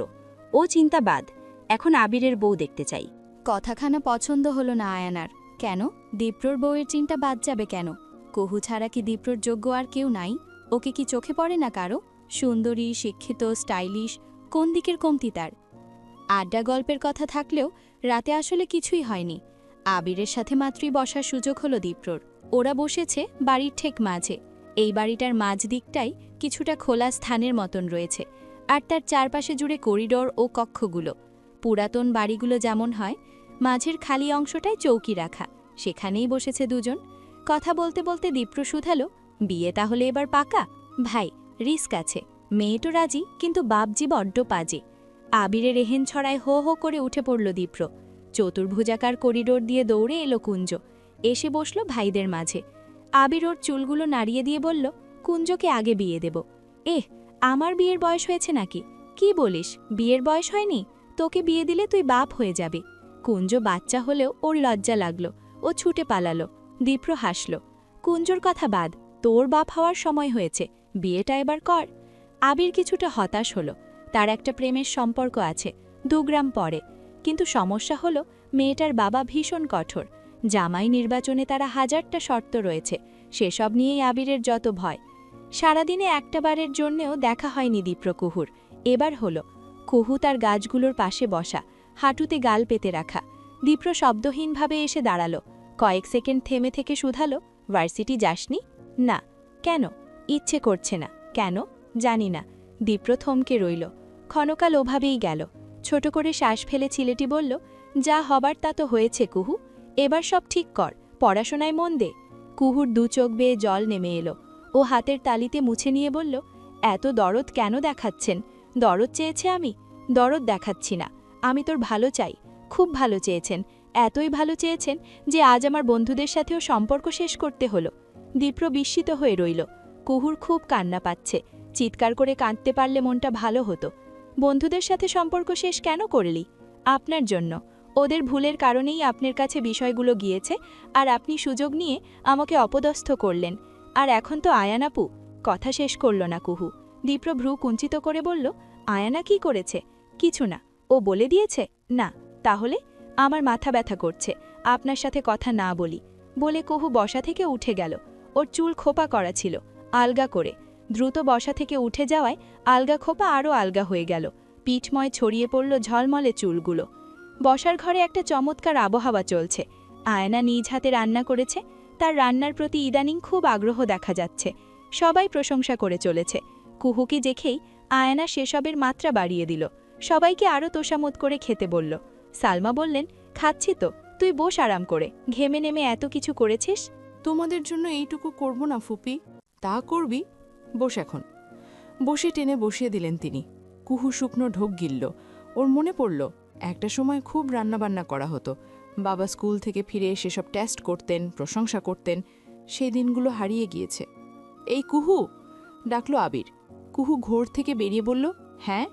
ও চিন্তা বাদ, এখন আবিরের বউ দেখতে চাই। কথাখানা পছন্দ হলো না আয়ানার। কেন? দীপ্রর বউয়ের চিন্তা বাদ যাবে কেন? কুহু ছাড়া কি দীপ্রর যোগ্য আর কেউ নাই? ওকে কি চোখে পড়ে না কারো? সুন্দরী, শিক্ষিত, স্টাইলিশ, কোন দিকের কমতি তার? আড্ডা গল্পের কথা থাকলেও রাতে আসলে কিছুই হয়নি। আবিরের সাথে মাত্রই বসার সুযোগ হলো দীপ্রর। ওরা বসেছে বাড়ির ঠেক মাঝে। এই বাড়িটার মাঝ দিকটাই কিছুটা খোলা স্থানের মতন রয়েছে, আর তার চারপাশে জুড়ে করিডোর ও কক্ষগুলো। পুরাতন বাড়িগুলো যেমন হয়, মাঝের খালি অংশটায় চৌকি রাখা, সেখানেই বসেছে দুজন। কথা বলতে বলতে দীপ্র শুধালো, বিয়ে তাহলে এবার পাকা? ভাই, রিস্ক আছে। মেয়েটো রাজি, কিন্তু বাপজি বড্ড পাজে। আবিরের এহেন ছড়ায় হো হো করে উঠে পড়ল দীপ্র। চতুর্ভুজাকার করিডোর দিয়ে দৌড়ে এলো কুঞ্জ। এসে বসল ভাইদের মাঝে। আবির ওর চুলগুলো নাড়িয়ে দিয়ে বলল, কুঞ্জকে আগে বিয়ে দেব। আমার বিয়ের বয়স হয়েছে নাকি? কি বলিস, বিয়ের বয়স হয়নি? তোকে বিয়ে দিলে তুই বাপ হয়ে যাবি। কুঞ্জ বাচ্চা হলেও ওর লজ্জা লাগলো। ও ছুটে পালালো। দীপ্র হাসল। কুঞ্জর কথা বাদ, তোর বাপ হওয়ার সময় হয়েছে, বিয়েটা এবার কর। আবির কিছুটা হতাশ হলো। তার একটা প্রেমের সম্পর্ক আছে, 2 গ্রাম পরে। কিন্তু সমস্যা হলো মেয়েটার বাবা ভীষণ কঠোর। জামাই নির্বাচনে তারা 1000টা শর্ত রয়েছে, সেসব নিয়েই আবিরের যত ভয়। সারাদিনে একটা বারের জন্যেও দেখা হয়নি দীপ্র কুহুর। এবার হলো। কুহু তার গাছগুলোর পাশে বসা, হাঁটুতে গাল পেতে রাখা। দীপ্র শব্দহীনভাবে এসে দাঁড়ালো। কয়েক সেকেন্ড থেমে থেকে শুধালো, ভার্সিটি যাসনি? না। কেন? ইচ্ছে করছে না। কেন? জানি না। দীপ্র থমকে রইল। ক্ষণকাল ওভাবেই গেল। ছোট করে শ্বাস ফেলে ছেলেটি বলল, যা হবার তা তো হয়েছে কুহু, এবার সব ঠিক কর, পড়াশোনায় মন দে। কুহুর দু চোখ বেয়ে জল নেমে এলো। ও হাতের তালিতে মুছে নিয়ে বলল, এত দরদ কেন দেখাচ্ছেন? দরদ চেয়েছে আমি? দরদ দেখাচ্ছি না। আমি তোর ভালো চাই। খুব ভালো চেয়েছেন, এতই ভালো চেয়েছেন যে আজ আমার বন্ধুদের সাথেও সম্পর্ক শেষ করতে হলো। দীপ্র বিস্মিত হয়ে রইল। কুহুর খুব কান্না পাচ্ছে। চিৎকার করে কাঁদতে পারলে মনটা ভালো হতো। বন্ধুদের সাথে সম্পর্ক শেষ কেন করলি? আপনার জন্য। ওদের ভুলের কারণেই আপনার কাছে বিষয়গুলো গিয়েছে, আর আপনি সুযোগ নিয়ে আমাকে অপদস্থ করলেন। আর এখন তো আয়ান আপু। কথা শেষ করল না কুহু। দীপ্র ভ্রু কুঞ্চিত করে বলল, আয়ানা কি করেছে? কিছু না। ও বলে দিয়েছে? না। তাহলে? আমার মাথা ব্যথা করছে, আপনার সাথে কথা না বলি। বলে কুহু বসা থেকে উঠে গেল। ওর চুল খোপা করা ছিল, আলগা করে। দ্রুত বসা থেকে উঠে যাওয়ায় আলগা খোপা আরও আলগা হয়ে গেল। পিঠময় ছড়িয়ে পড়ল ঝলমলে চুলগুলো। বসার ঘরে একটা চমৎকার আবহাওয়া চলছে। আয়না নিজ হাতে রান্না করেছে। তার রান্নার প্রতি ইদানিং খুব আগ্রহ দেখা যাচ্ছে। সবাই প্রশংসা করে চলেছে। কুহুকে দেখেই আয়না সেসবের মাত্রা বাড়িয়ে দিল। সবাইকে আরও তোষামত করে খেতে বলল। সালমা বললেন, খাচ্ছি তো, তুই বস আরাম করে। ঘেমে নেমে এত কিছু করেছিস। তোমাদের জন্য এইটুকু করব না ফুপি? তা করবি? বস এখন। বসে টেনে বসিয়ে দিলেন তিনি। কুহু শুকনো ঢোক গিলল। ওর মনে পড়ল, একটা সময় খুব রান্নাবান্না করা হতো। বাবা স্কুল থেকে ফিরে এসে সব টেস্ট করতেন, প্রশংসা করতেন। সেই দিনগুলো হারিয়ে গিয়েছে। এই কুহু, ডাকলো আবির। কুহু ঘোর থেকে বেরিয়ে বলল, হ্যাঁ।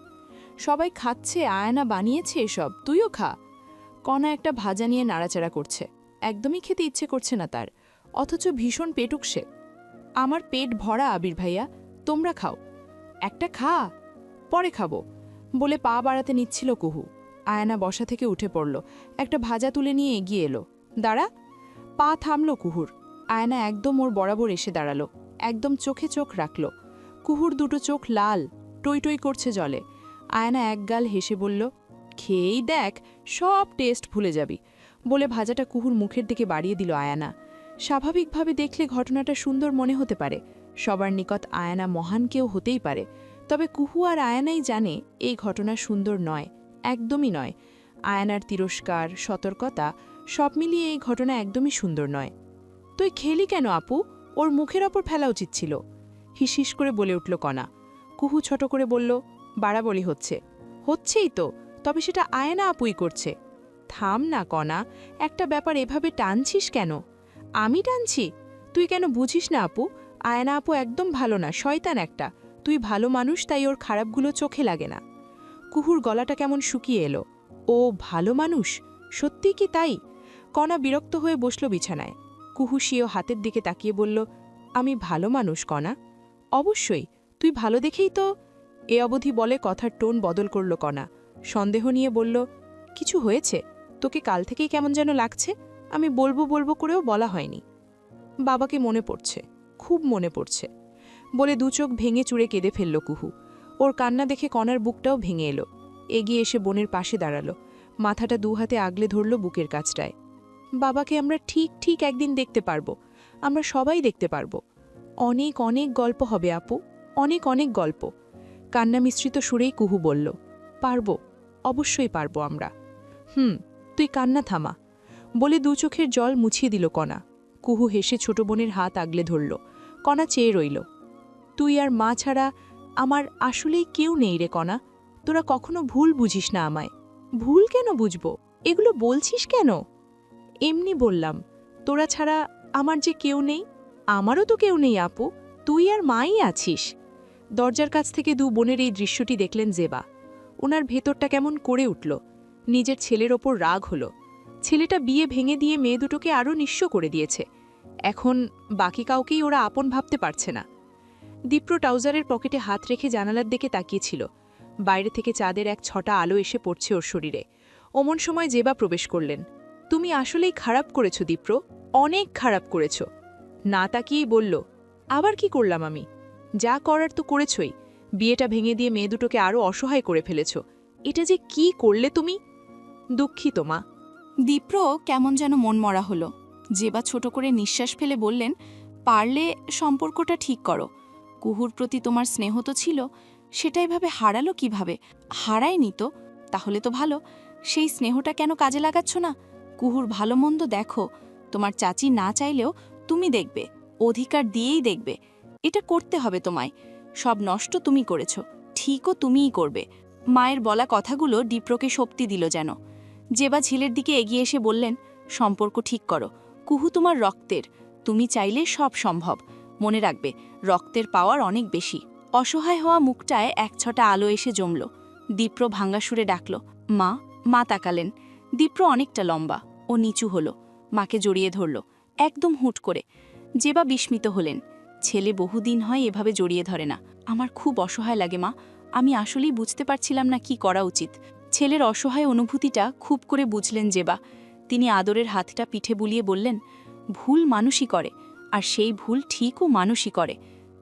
সবাই খাচ্ছে, আয়না বানিয়েছে এসব, তুইও খা। কণা একটা ভাজা নিয়ে নাড়াচাড়া করছে। একদমই খেতে ইচ্ছে করছে না তার, অথচ ভীষণ পেটুক সে। আমার পেট ভরা আবির ভাইয়া, তোমরা খাও। একটা খা, পরে খাবো, বলে পা বাড়াতে নিচ্ছিল কুহু। আয়না বসা থেকে উঠে পড়ল, একটা ভাজা তুলে নিয়ে এগিয়ে এলো। দাঁড়া। পা থামল কুহুর। আয়না একদম ওর বরাবর এসে দাঁড়ালো, একদম চোখে চোখ রাখল। কুহুর দুটো চোখ লাল, টই টই করছে জলে। আয়না একগাল হেসে বলল, খেয়েই দেখ, সব টেস্ট ভুলে যাবি, বলে ভাজাটা কুহুর মুখের দিকে বাড়িয়ে দিল আয়না। স্বাভাবিকভাবে দেখলে ঘটনাটা সুন্দর মনে হতে পারে, সবার নিকট আয়না মহান কেউ হতেই পারে। তবে কুহু আর আয়নাই জানে এই ঘটনা সুন্দর নয়, একদমই নয়। আয়নার তিরস্কার, সতর্কতা সব মিলিয়ে এই ঘটনা একদমই সুন্দর নয়। তুই খেলি কেন আপু? ওর মুখের ওপর ফেলা উচিত ছিল, হিসহিস করে বলে উঠল কণা। কুহু ছোট করে বলল, বাড়াবড়ি হচ্ছে। হচ্ছেই তো, তবে সেটা আয়না আপুই করছে। থাম না কণা, একটা ব্যাপার এভাবে টানছিস কেন? আমি টানছি? তুই কেন বুঝিস না আপু? আয়না আপু একদম ভালো না, শয়তান একটা। তুই ভালো মানুষ, তাই ওর খারাপগুলো চোখে লাগে না। কুহুর গলাটা কেমন শুকিয়ে এলো। ও ভালো মানুষ? সত্যি কি তাই? কণা বিরক্ত হয়ে বসল বিছানায়। কুহু সিও হাতের দিকে তাকিয়ে বলল, আমি ভালো মানুষ কণা? অবশ্যই, তুই ভালো দেখেই তো। এ অবধি বলে কথার টোন বদল করল কণা। সন্দেহ নিয়ে বলল, কিছু হয়েছে? তোকে কাল থেকেই কেমন যেন লাগছে। আমি বলবো বলবো করেও বলা হয়নি। বাবাকে মনে পড়ছে, খুব মনে পড়ছে, বলে দু চোখ ভেঙে চুড়ে কেঁদে ফেলল কুহু। ওর কান্না দেখে কণার বুকটাও ভেঙে এলো। এগিয়ে এসে বোনের পাশে দাঁড়ালো, মাথাটা দু হাতে আগলে ধরল বুকের কাছটায়। বাবাকে আমরা ঠিক ঠিক একদিন দেখতে পারবো, আমরা সবাই দেখতে পারবো। অনেক অনেক গল্প হবে আপু, অনেক অনেক গল্প। কান্না মিশ্রিত সুরেই কুহু বলল, পারবো, অবশ্যই পারবো আমরা। তুই কান্না থামা, বলে দু চোখের জল মুছিয়ে দিল কণা। কুহু হেসে ছোট বোনের হাত আগলে ধরল। কণা চেয়ে রইল। তুই আর মা ছাড়া আমার আসলেই কেউ নেই রে কণা। তোরা কখনো ভুল বুঝিস না আমায়। ভুল কেন বুঝবো? এগুলো বলছিস কেন? এমনি বললাম, তোরা ছাড়া আমার যে কেউ নেই। আমারও তো কেউ নেই আপু, তুই আর মাই আছিস। দরজার কাছ থেকে দু বোনের এই দৃশ্যটি দেখলেন জেবা। ওনার ভেতরটা কেমন করে উঠল। নিজের ছেলের ওপর রাগ হলো। ছেলেটা বিয়ে ভেঙে দিয়ে মেয়ে দুটোকে আরও নিঃস্ব করে দিয়েছে। এখন বাকি কাউকেই ওরা আপন ভাবতে পারছে না। দীপ্র ট্রাউজারের পকেটে হাত রেখে জানালার দিকে তাকিয়েছিল। বাইরে থেকে চাঁদের এক ছটা আলো এসে পড়ছে ওর শরীরে। অমন সময় জেবা প্রবেশ করলেন। তুমি আসলেই খারাপ করেছ দীপ্র, অনেক খারাপ করেছ। না তাকিয়েই বলল, আবার কি করলাম আমি? যা করার তো করেছই। বিয়েটা ভেঙে দিয়ে মেয়ে দুটোকে আরও অসহায় করে ফেলেছ। এটা যে কি করলে তুমি? দুঃখিত মা। দীপ্র কেমন যেন মনমরা হলো। জেবা ছোট করে নিঃশ্বাস ফেলে বললেন, পারলে সম্পর্কটা ঠিক করো। কুহুর প্রতি তোমার স্নেহ তো ছিল, সেটা এভাবে হারালো কিভাবে? হারায়নি তো, তাহলে তো ভালো। সেই স্নেহটা কেন কাজে লাগাচ্ছ না? কুহুর ভালো মন্দ দেখো, তোমার চাচি না চাইলেও তুমি দেখবে, অধিকার দিয়েই দেখবে। এটা করতে হবে তোমায়। সব নষ্ট তুমি করেছ, ঠিকও তুমিই করবে। মায়ের বলা কথাগুলো দীপ্রকে শক্তি দিল যেন। জেবা ঝিলের দিকে এগিয়ে এসে বললেন, সম্পর্ক ঠিক করো। কুহু তোমার রক্তের, তুমি চাইলে সব সম্ভব। মনে রাখবে, রক্তের পাওয়ার অনেক বেশি। অসহায় হওয়া মুখটায় এক ছটা আলো এসে জমল। দীপ্র ভাঙ্গা সুরে ডাকল, মা। মা তাকালেন। দীপ্র অনেকটা লম্বা, ও নিচু হল, মাকে জড়িয়ে ধরল, একদম হুট করে। জেবা বিস্মিত হলেন। ছেলে বহুদিন হয় এভাবে জড়িয়ে ধরে না। আমার খুব অসহায় লাগে মা, আমি আসলেই বুঝতে পারছিলাম না কি করা উচিত। ছেলের অসহায় অনুভূতিটা খুব করে বুঝলেন জেবা। তিনি আদরের হাতটা পিঠে বুলিয়ে বললেন, ভুল মানুষই করে, আর সেই ভুল ঠিকও মানুষই করে।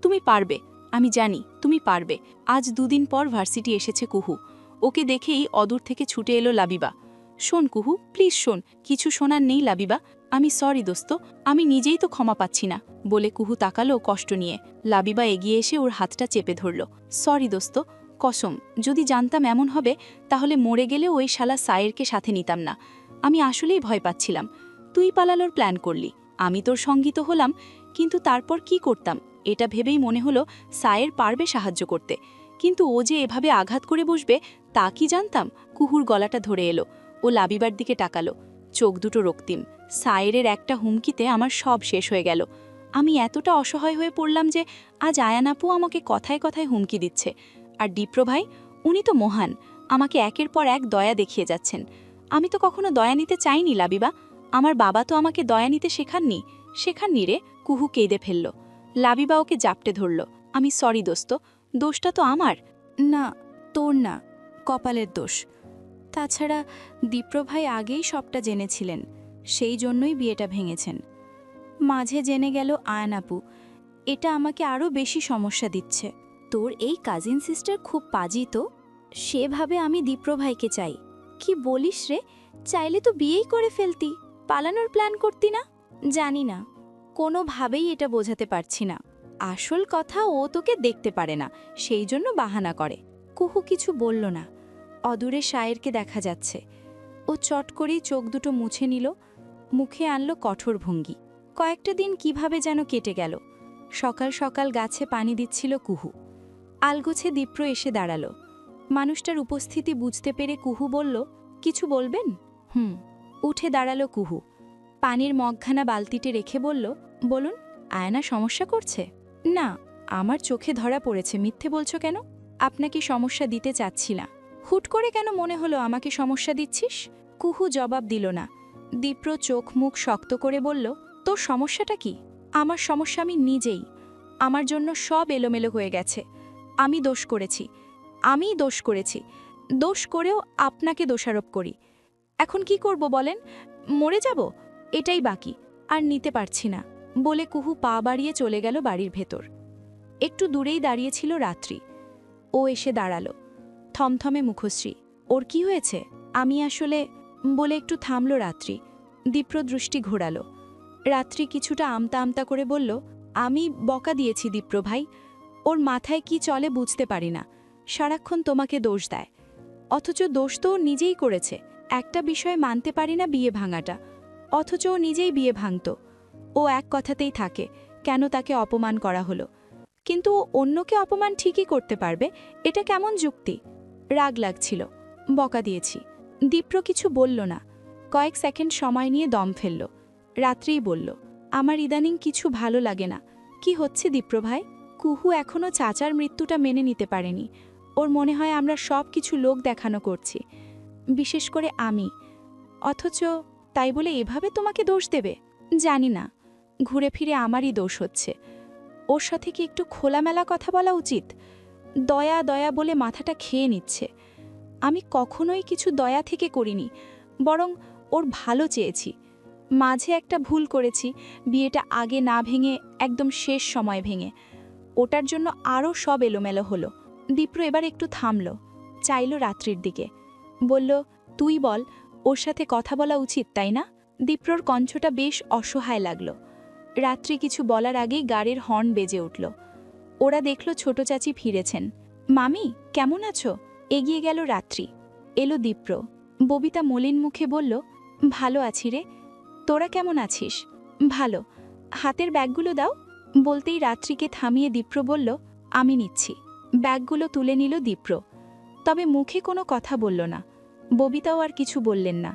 তুমি পারবে, আমি জানি তুমি পারবে। আজ 2 দিন পর ভার্সিটি এসেছে কুহু। ওকে দেখেই অদূর থেকে ছুটে এলো লাবিবা। শোন কুহু, প্লিজ শোন। কিছু শোনার নেই লাবিবা, আমি সরি দোস্ত, আমি নিজেই তো ক্ষমা পাচ্ছি না, বলে কুহু তাকালো কষ্ট নিয়ে। লাবিবা এগিয়ে এসে ওর হাতটা চেপে ধরল। সরি দোস্ত, কসম, যদি জানতাম এমন হবে তাহলে মরে গেলে ওই শালা সায়েরকে সাথে নিতাম না। আমি আসলেই ভয় পাচ্ছিলাম। তুই পালানোর প্ল্যান করলি, আমি তোর সঙ্গী তো হলাম, কিন্তু তারপর কি করতাম এটা ভেবেই মনে হলো সায়ের পারবে সাহায্য করতে, কিন্তু ও যে এভাবে আঘাত করে বসবে তা কি জানতাম। কুহুর গলাটা ধরে এলো, ও লাবিবার দিকে তাকালো, চোখ দুটো রক্তিম। সায়েরের একটা হুমকিতে আমার সব শেষ হয়ে গেল। আমি এতটা অসহায় হয়ে পড়লাম যে আজ আয়ানাপু আমাকে কথায় কথায় হুমকি দিচ্ছে। আর দীপ্র ভাই, উনি তো মহান, আমাকে একের পর এক দয়া দেখিয়ে যাচ্ছেন। আমি তো কখনো দয়া নিতে চাইনি লাবিবা, আমার বাবা তো আমাকে দয়া নিতে শেখাননি রে। কুহু কেঁদে ফেলল। লাবিবা ওকে জাপটে ধরল। আমি সরি দোস্ত, দোষটা তো আমার না, তোর না, কপালের দোষ। তাছাড়া দীপ্র ভাই আগেই সবটা জেনেছিলেন, সেই জন্যই বিয়েটা ভেঙেছেন। মাঝে জেনে গেল আয়নাপু, এটা আমাকে আরও বেশি সমস্যা দিচ্ছে। তোর এই কাজিন সিস্টার খুব পাজি তো, সেভাবে আমি দীপ্র ভাইকে চাই। কি বলিস রে, চাইলে তো বিয়েই করে ফেলতি, পালানোর প্ল্যান করতি না? জানি না, কোনোভাবেই এটা বোঝাতে পারছি না। আসল কথা, ও তোকে দেখতে পারে না, সেই জন্য বাহানা করে। কুহু কিছু বলল না। অদূরে সায়েরকে দেখা যাচ্ছে। ও চট করেই চোখ দুটো মুছে নিল, মুখে আনলো কঠোর ভঙ্গি। কয়েকটা দিন কিভাবে যেন কেটে গেল। সকাল সকাল গাছে পানি দিচ্ছিল কুহু। আলগোছে দীপ্র এসে দাঁড়ালো। মানুষটার উপস্থিতি বুঝতে পেরে কুহু বলল, কিছু বলবেন? উঠে দাঁড়ালো কুহু, পানির মগখানা বালতিতে রেখে বলল, বলুন। আয়না সমস্যা করছে? না, আমার চোখে ধরা পড়েছে। মিথ্যে বলছো কেন? আপনাকে সমস্যা দিতে চাচ্ছি না। হুট করে কেন মনে হলো আমাকে সমস্যা দিচ্ছিস? কুহু জবাব দিল না। দীপ্র চোখ মুখ শক্ত করে বলল, তোর সমস্যাটা কি? আমার সমস্যা আমি নিজেই। আমার জন্য সব এলোমেলো হয়ে গেছে। আমিই দোষ করেছি। দোষ করেও আপনাকে দোষারোপ করি। এখন কি করব বলেন? মরে যাব? এটাই বাকি, আর নিতে পারছি না, বলে কুহু পা বাড়িয়ে চলে গেল বাড়ির ভেতর। একটু দূরেই দাঁড়িয়েছিল রাত্রি। ও এসে দাঁড়ালো, থমথমে মুখশ্রী। ওর কি হয়েছে? আমি আসলে, বলে একটু থামল রাত্রি। দীপ্র দৃষ্টি ঘোরালো। রাত্রি কিছুটা আমতা আমতা করে বলল, আমি বকা দিয়েছি দীপ্র ভাই। ওর মাথায় কি চলে বুঝতে পারি না, সারাক্ষণ তোমাকে দোষ দেয়, অথচ দোষ তো ও নিজেই করেছে। একটা বিষয় মানতে পারি না, বিয়ে ভাঙাটা, অথচ ও নিজেই বিয়ে ভাঙত। ও এক কথাতেই থাকে, কেন তাকে অপমান করা হলো? কিন্তু ও অন্যকে অপমান ঠিকই করতে পারবে, এটা কেমন যুক্তি? রাগ লাগছিল, বকা দিয়েছি। দীপ্র কিছু বলল না, কয়েক সেকেন্ড সময় নিয়ে দম ফেলল। রাত্রিই বলল, আমার ইদানিং কিছু ভালো লাগে না। কি হচ্ছে দীপ্র ভাই? কুহু এখনও চাচার মৃত্যুটা মেনে নিতে পারেনি। ওর মনে হয় আমরা সব কিছু লোক দেখানো করছি, বিশেষ করে আমি। অথচ তাই বলে এভাবে তোমাকে দোষ দেবে? জানি না, ঘুরে ফিরে আমারই দোষ হচ্ছে। ওর সাথে কি একটু খোলামেলা কথা বলা উচিত? দয়া দয়া বলে মাথাটা খেয়ে নিচ্ছে। আমি কখনোই কিছু দয়া থেকে করিনি, বরং ওর ভালো চেয়েছি। মাঝে একটা ভুল করেছি, বিয়েটা আগে না ভেঙে একদম শেষ সময় ভেঙে। ওটার জন্য আরও সব এলোমেলো হলো। দীপ্র এবার একটু থামল, চাইল রাত্রির দিকে, বলল, তুই বল, ওর সাথে কথা বলা উচিত তাই না? দীপ্রর কণ্ঠটা বেশ অসহায় লাগল। রাত্রি কিছু বলার আগেই গাড়ির হর্ন বেজে উঠল। ওরা দেখল ছোট চাচি ফিরেছেন। মামি কেমন আছো? এগিয়ে গেল রাত্রি। এলো দীপ্র। ববিতা মলিন মুখে বলল, ভালো আছি রে, তোরা কেমন আছিস? ভালো। হাতের ব্যাগগুলো দাও। বলতেই রাত্রিকে থামিয়ে দীপ্র বলল, আমি নিচ্ছি। ব্যাগগুলো তুলে নিল দীপ্র, তবে মুখে কোনো কথা বলল না। ববিতাও আর কিছু বললেন না।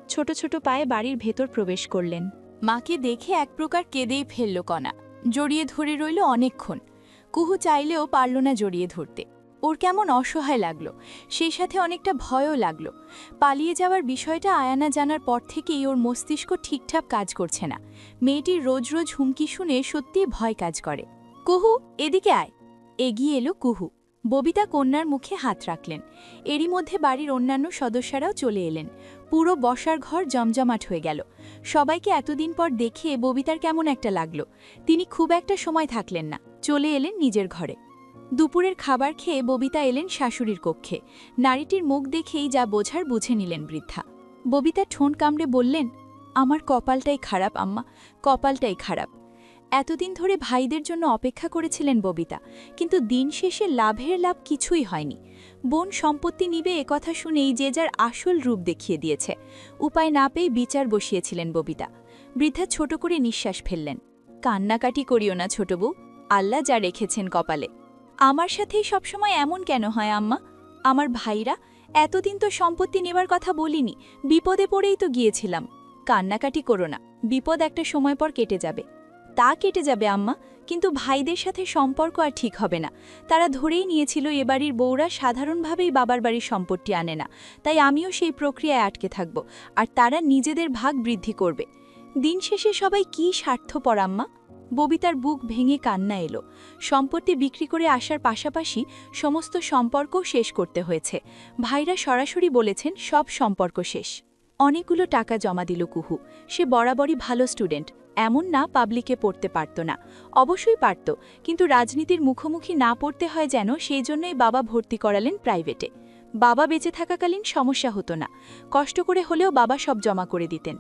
ছোট ছোট পায়ে বাড়ির ভেতর প্রবেশ করলেন। মাকে দেখে এক প্রকার কেঁদেই ফেলল কণা। জড়িয়ে ধরে রইল অনেকক্ষণ। কুহু চাইলেও পারল না জড়িয়ে ধরতে। ওর কেমন অসহায় লাগলো, সেই সাথে অনেকটা ভয়ও লাগলো। পালিয়ে যাওয়ার বিষয়টা আয়ানা জানার পর থেকেই ওর মস্তিষ্ক ঠিকঠাক কাজ করছে না। মেয়েটির রোজ রোজ হুমকি শুনে সত্যিই ভয় কাজ করে। কুহু, এদিকে আয়। এগিয়ে এলো কুহু। ববিতা কন্যার মুখে হাত রাখলেন। এরই মধ্যে বাড়ির অন্যান্য সদস্যরাও চলে এলেন। পুরো বসার ঘর জমজমাট হয়ে গেল। সবাইকে এতদিন পর দেখে ববিতার কেমন একটা লাগলো। তিনি খুব একটা সময় থাকলেন না, চলে এলেন নিজের ঘরে। দুপুরের খাবার খেয়ে ববিতা এলেন শাশুড়ির কক্ষে। নারীটির মুখ দেখেই যা বোঝার বুঝে নিলেন বৃদ্ধা। ববিতা ঠোঁট কামড়ে বললেন, আমার কপালটাই খারাপ আম্মা, কপালটাই খারাপ। এতদিন ধরে ভাইদের জন্য অপেক্ষা করেছিলেন ববিতা, কিন্তু দিন শেষে লাভের লাভ কিছুই হয়নি। বোন সম্পত্তি নিবে একথা শুনেই যে যার আসল রূপ দেখিয়ে দিয়েছে। উপায় না পেয়ে বিচার বসিয়েছিলেন ববিতা। বৃদ্ধা ছোট করে নিঃশ্বাস ফেললেন। কান্নাকাটি করিও না ছোট বউ, আল্লাহ যা রেখেছেন কপালে। আমার সাথেই সবসময় এমন কেন হয় আম্মা? আমার ভাইরা, এতদিন তো সম্পত্তি নেবার কথা বলিনি, বিপদে পড়েই তো গিয়েছিলাম। কান্নাকাটি করো না, বিপদ একটা সময় পর কেটে যাবে। তা কেটে যাবে আম্মা, কিন্তু ভাইদের সাথে সম্পর্ক আর ঠিক হবে না। তারা ধরেই নিয়েছিল এ বাড়ির বউরা সাধারণভাবেই বাবার বাড়ির সম্পত্তি আনে না, তাই আমিও সেই প্রক্রিয়ায় আটকে থাকব, আর তারা নিজেদের ভাগ বৃদ্ধি করবে। দিন শেষে সবাই কি স্বার্থপর আম্মা? ববিতার বুক ভেঙে কান্না এলো। সম্পত্তি বিক্রি করে আসার পাশাপাশি সমস্ত সম্পর্কও শেষ করতে হয়েছে। ভাইরা সরাসরি বলেছেন সব সম্পর্ক শেষ। অনেকগুলো টাকা জমা দিল কুহু। সে বরাবরই ভালো স্টুডেন্ট, এমন না পাবলিকে পড়তে পারত না, অবশ্যই পারত, কিন্তু রাজনীতির মুখোমুখি না পড়তে হয় যেন, সেই জন্যই বাবা ভর্তি করালেন প্রাইভেটে। বাবা বেঁচে থাকাকালীন সমস্যা হতো না, কষ্ট করে হলেও বাবা সব জমা করে দিতেন।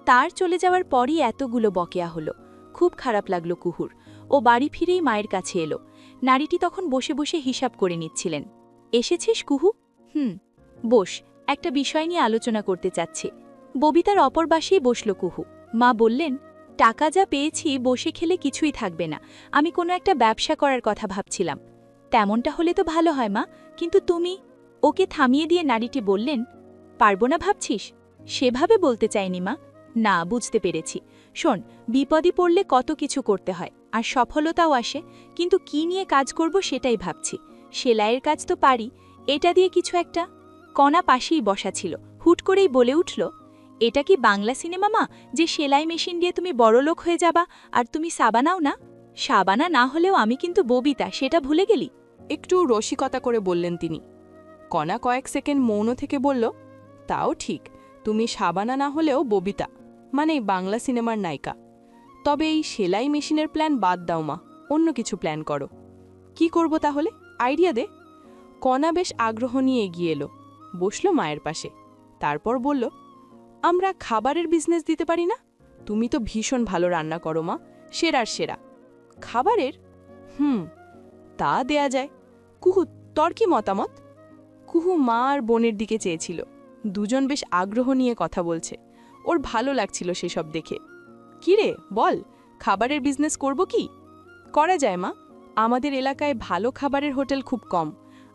তার চলে যাওয়ার পরই এতগুলো বকেয়া হলো। খুব খারাপ লাগলো কুহুর। ও বাড়ি ফিরেই মায়ের কাছে এলো। নারীটি তখন বসে বসে হিসাব করে নিচ্ছিলেন। এসেছিস কুহু? বস, একটা বিষয় নিয়ে আলোচনা করতে চাচ্ছি। ববিতার অপর পাশেই বসল কুহু। মা বললেন, টাকা যা পেয়েছি বসে খেলে কিছুই থাকবে না, আমি কোনো একটা ব্যবসা করার কথা ভাবছিলাম। তেমনটা হলে তো ভালো হয় মা, কিন্তু তুমি? ওকে থামিয়ে দিয়ে নারীটি বললেন, পারবো না ভাবছিস? সেভাবে বলতে চাইনি মা। না, বুঝতে পেরেছি। শোন, বিপদে পড়লে কত কিছু করতে হয়, আর সফলতাও আসে, কিন্তু কি নিয়ে কাজ করব সেটাই ভাবছি। সেলাইয়ের কাজ তো পারি, এটা দিয়ে কিছু একটা। কণা পাশেই বসা ছিল, হুট করেই বলে উঠল, এটা কি বাংলা সিনেমা মা, যে সেলাই মেশিন দিয়ে তুমি বড়লোক হয়ে যাবা আর তুমি সাবানাও না? সাবানা না হলেও আমি কিন্তু ববিতা, সেটা ভুলে গেলি? একটু রসিকতা করে বললেন তিনি। কণা কয়েক সেকেন্ড মৌন থেকে বলল, তাও ঠিক, তুমি সাবানা না হলেও ববিতা, মানে বাংলা সিনেমার নায়িকা। তবে এই সেলাই মেশিনের প্ল্যান বাদ দাও মা, অন্য কিছু প্ল্যান করো। কি করব তাহলে, আইডিয়া দে। কণা বেশ আগ্রহ নিয়ে এগিয়ে এলো, বসল মায়ের পাশে। তারপর বলল, আমরা খাবারের বিজনেস দিতে পারি না? তুমি তো ভীষণ ভালো রান্না করো মা, সেরার সেরা। খাবারের? তা দেয়া যায়। কুহু, তোর কি মতামত? কুহু মা আর বোনের দিকে চেয়েছিল। দুজন বেশ আগ্রহ নিয়ে কথা বলছে, ওর ভালো লাগছিল সেসব দেখে। কি রে বল, খাবারের বিজনেস করব কি? করা যায় মা, আমাদের এলাকায় ভালো খাবারের হোটেল খুব কম,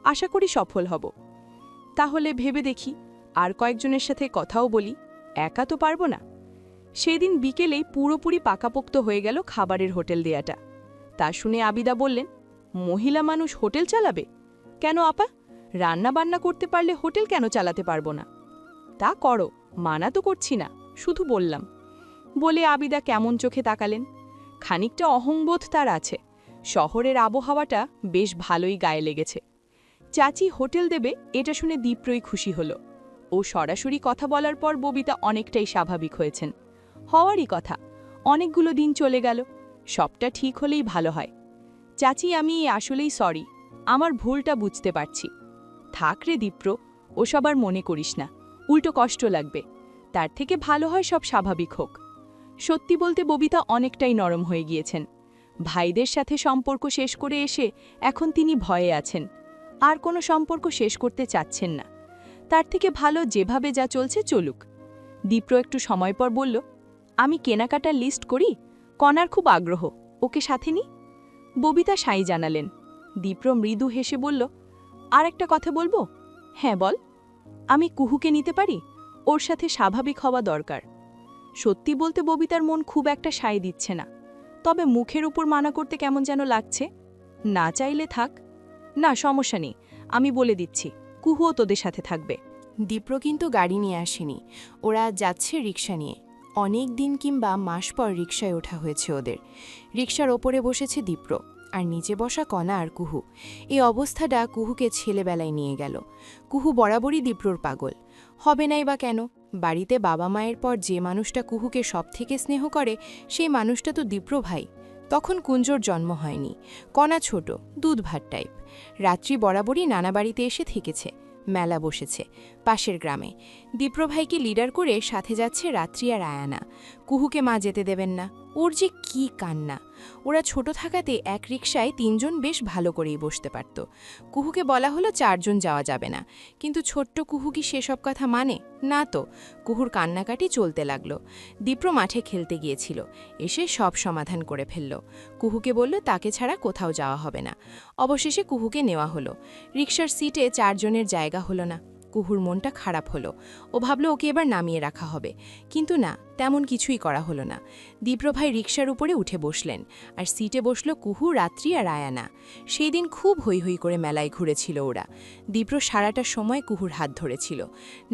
আশা করি সফল হব। তাহলে ভেবে দেখি, আর কয়েকজনের সাথে কথাও বলি, একা তো পারবো না। সেদিন বিকেলেই পুরোপুরি পাকাপোক্ত হয়ে গেল খাবারের হোটেল দেয়াটা। তা শুনে আবিদা বললেন, মহিলা মানুষ হোটেল চালাবে? কেন আপা, রান্না বান্না করতে পারলে হোটেল কেন চালাতে পারবো না? তা করো, মানা তো করছি না, শুধু বললাম। বলে আবিদা কেমন চোখে তাকালেন। খানিকটা অহংবোধ তার আছে। শহরের আবহাওয়াটা বেশ ভালোই গায়ে লেগেছে। চাচি হোটেল দেবে এটা শুনে দীপ্রই খুশি হলো। ও সরাসরি কথা বলার পর ববিতা অনেকটাই স্বাভাবিক হয়েছেন। হওয়ারই কথা, অনেকগুলো দিন চলে গেল, সবটা ঠিক হলেই ভালো হয়। চাচি, আমি আসলেই সরি, আমার ভুলটা বুঝতে পারছি। থাক রে দীপ্র, ওসব আর মনে করিস না, উল্টো কষ্ট লাগবে। তার থেকে ভালো হয় সব স্বাভাবিক হোক। সত্যি বলতে ববিতা অনেকটাই নরম হয়ে গিয়েছেন। ভাইদের সাথে সম্পর্ক শেষ করে এসে এখন তিনি ভয়ে আছেন, আর কোনো সম্পর্ক শেষ করতে চাচ্ছেন না। তার থেকে ভালো যেভাবে যা চলছে চলুক। দীপ্র একটু সময় পর বলল, আমি কেনাকাটার লিস্ট করি, কণার খুব আগ্রহ, ওকে সাথে নি। ববিতা সাই জানালেন। দীপ্র মৃদু হেসে বলল, আর একটা কথা বলবো? হ্যাঁ বল। আমি কুহুকে নিতে পারি, ওর সাথে স্বাভাবিক হওয়া দরকার। সত্যি বলতে ববিতার মন খুব একটা সায় দিচ্ছে না, তবে মুখের উপর মানা করতে কেমন যেন লাগছে। না চাইলে থাক। না, সমস্যা নেই, আমি বলে দিচ্ছি, কুহুও তোদের সাথে থাকবে। দীপ্র কিন্তু গাড়ি নিয়ে আসেনি, ওরা যাচ্ছে রিক্সা নিয়ে। অনেক দিন কিংবা মাস পর রিক্সায় ওঠা হয়েছে ওদের। রিক্সার ওপরে বসেছে দীপ্র, আর নিচে বসা কণা আর কুহু। এই অবস্থাটা কুহুকে ছেলেবেলায় নিয়ে গেল। কুহু বরাবরই দীপ্রর পাগল। হবে নাই বা কেন? বাড়িতে বাবা মায়ের পর যে মানুষটা কুহুকে সবথেকে স্নেহ করে, সেই মানুষটা তো দীপ্র ভাই। তখন কুঞ্জর জন্ম হয়নি। কণা ছোট, দুধ ভাত টাইপ। রাত্রি বরাবরই নানা বাড়িতে এসে থেকেছে। মেলা বসেছে পাশের গ্রামে। দীপ্র ভাইকে লিডার করে সাথে যাচ্ছে রাত্রি আর আয়ানা। কুহুকে মা যেতে দেবেন না। ওর যে কি কান্না! ওরা ছোট থাকাতে এক রিকশায় ৩ জন বেশ ভালো করেই বসতে পারত। কুহুকে বলা হলো ৪ জন যাওয়া যাবে না, কিন্তু ছোট্ট কুহু কি সেসব কথা মানে? না তো। কুহুর কান্নাকাটি চলতে লাগলো। দীপ্র মাঠে খেলতে গিয়েছিল, এসে সব সমাধান করে ফেলল। কুহুকে বলল তাকে ছাড়া কোথাও যাওয়া হবে না। অবশেষে কুহুকে নেওয়া হলো। রিকশার সিটে ৪ জনের জায়গা হলো না। কুহুর মনটা খারাপ হলো। ও ভাবল ওকে এবার নামিয়ে রাখা হবে, কিন্তু না, তেমন কিছুই করা হলো না। দীপ্র ভাই রিকশার উপরে উঠে বসলেন, আর সিটে বসল কুহু, রাত্রি আর আয়ানা। সেই দিন খুব হৈ হৈ করে মেলায় ঘুরেছিল ওরা। দীপ্র সারাটা সময় কুহুর হাত ধরেছিল,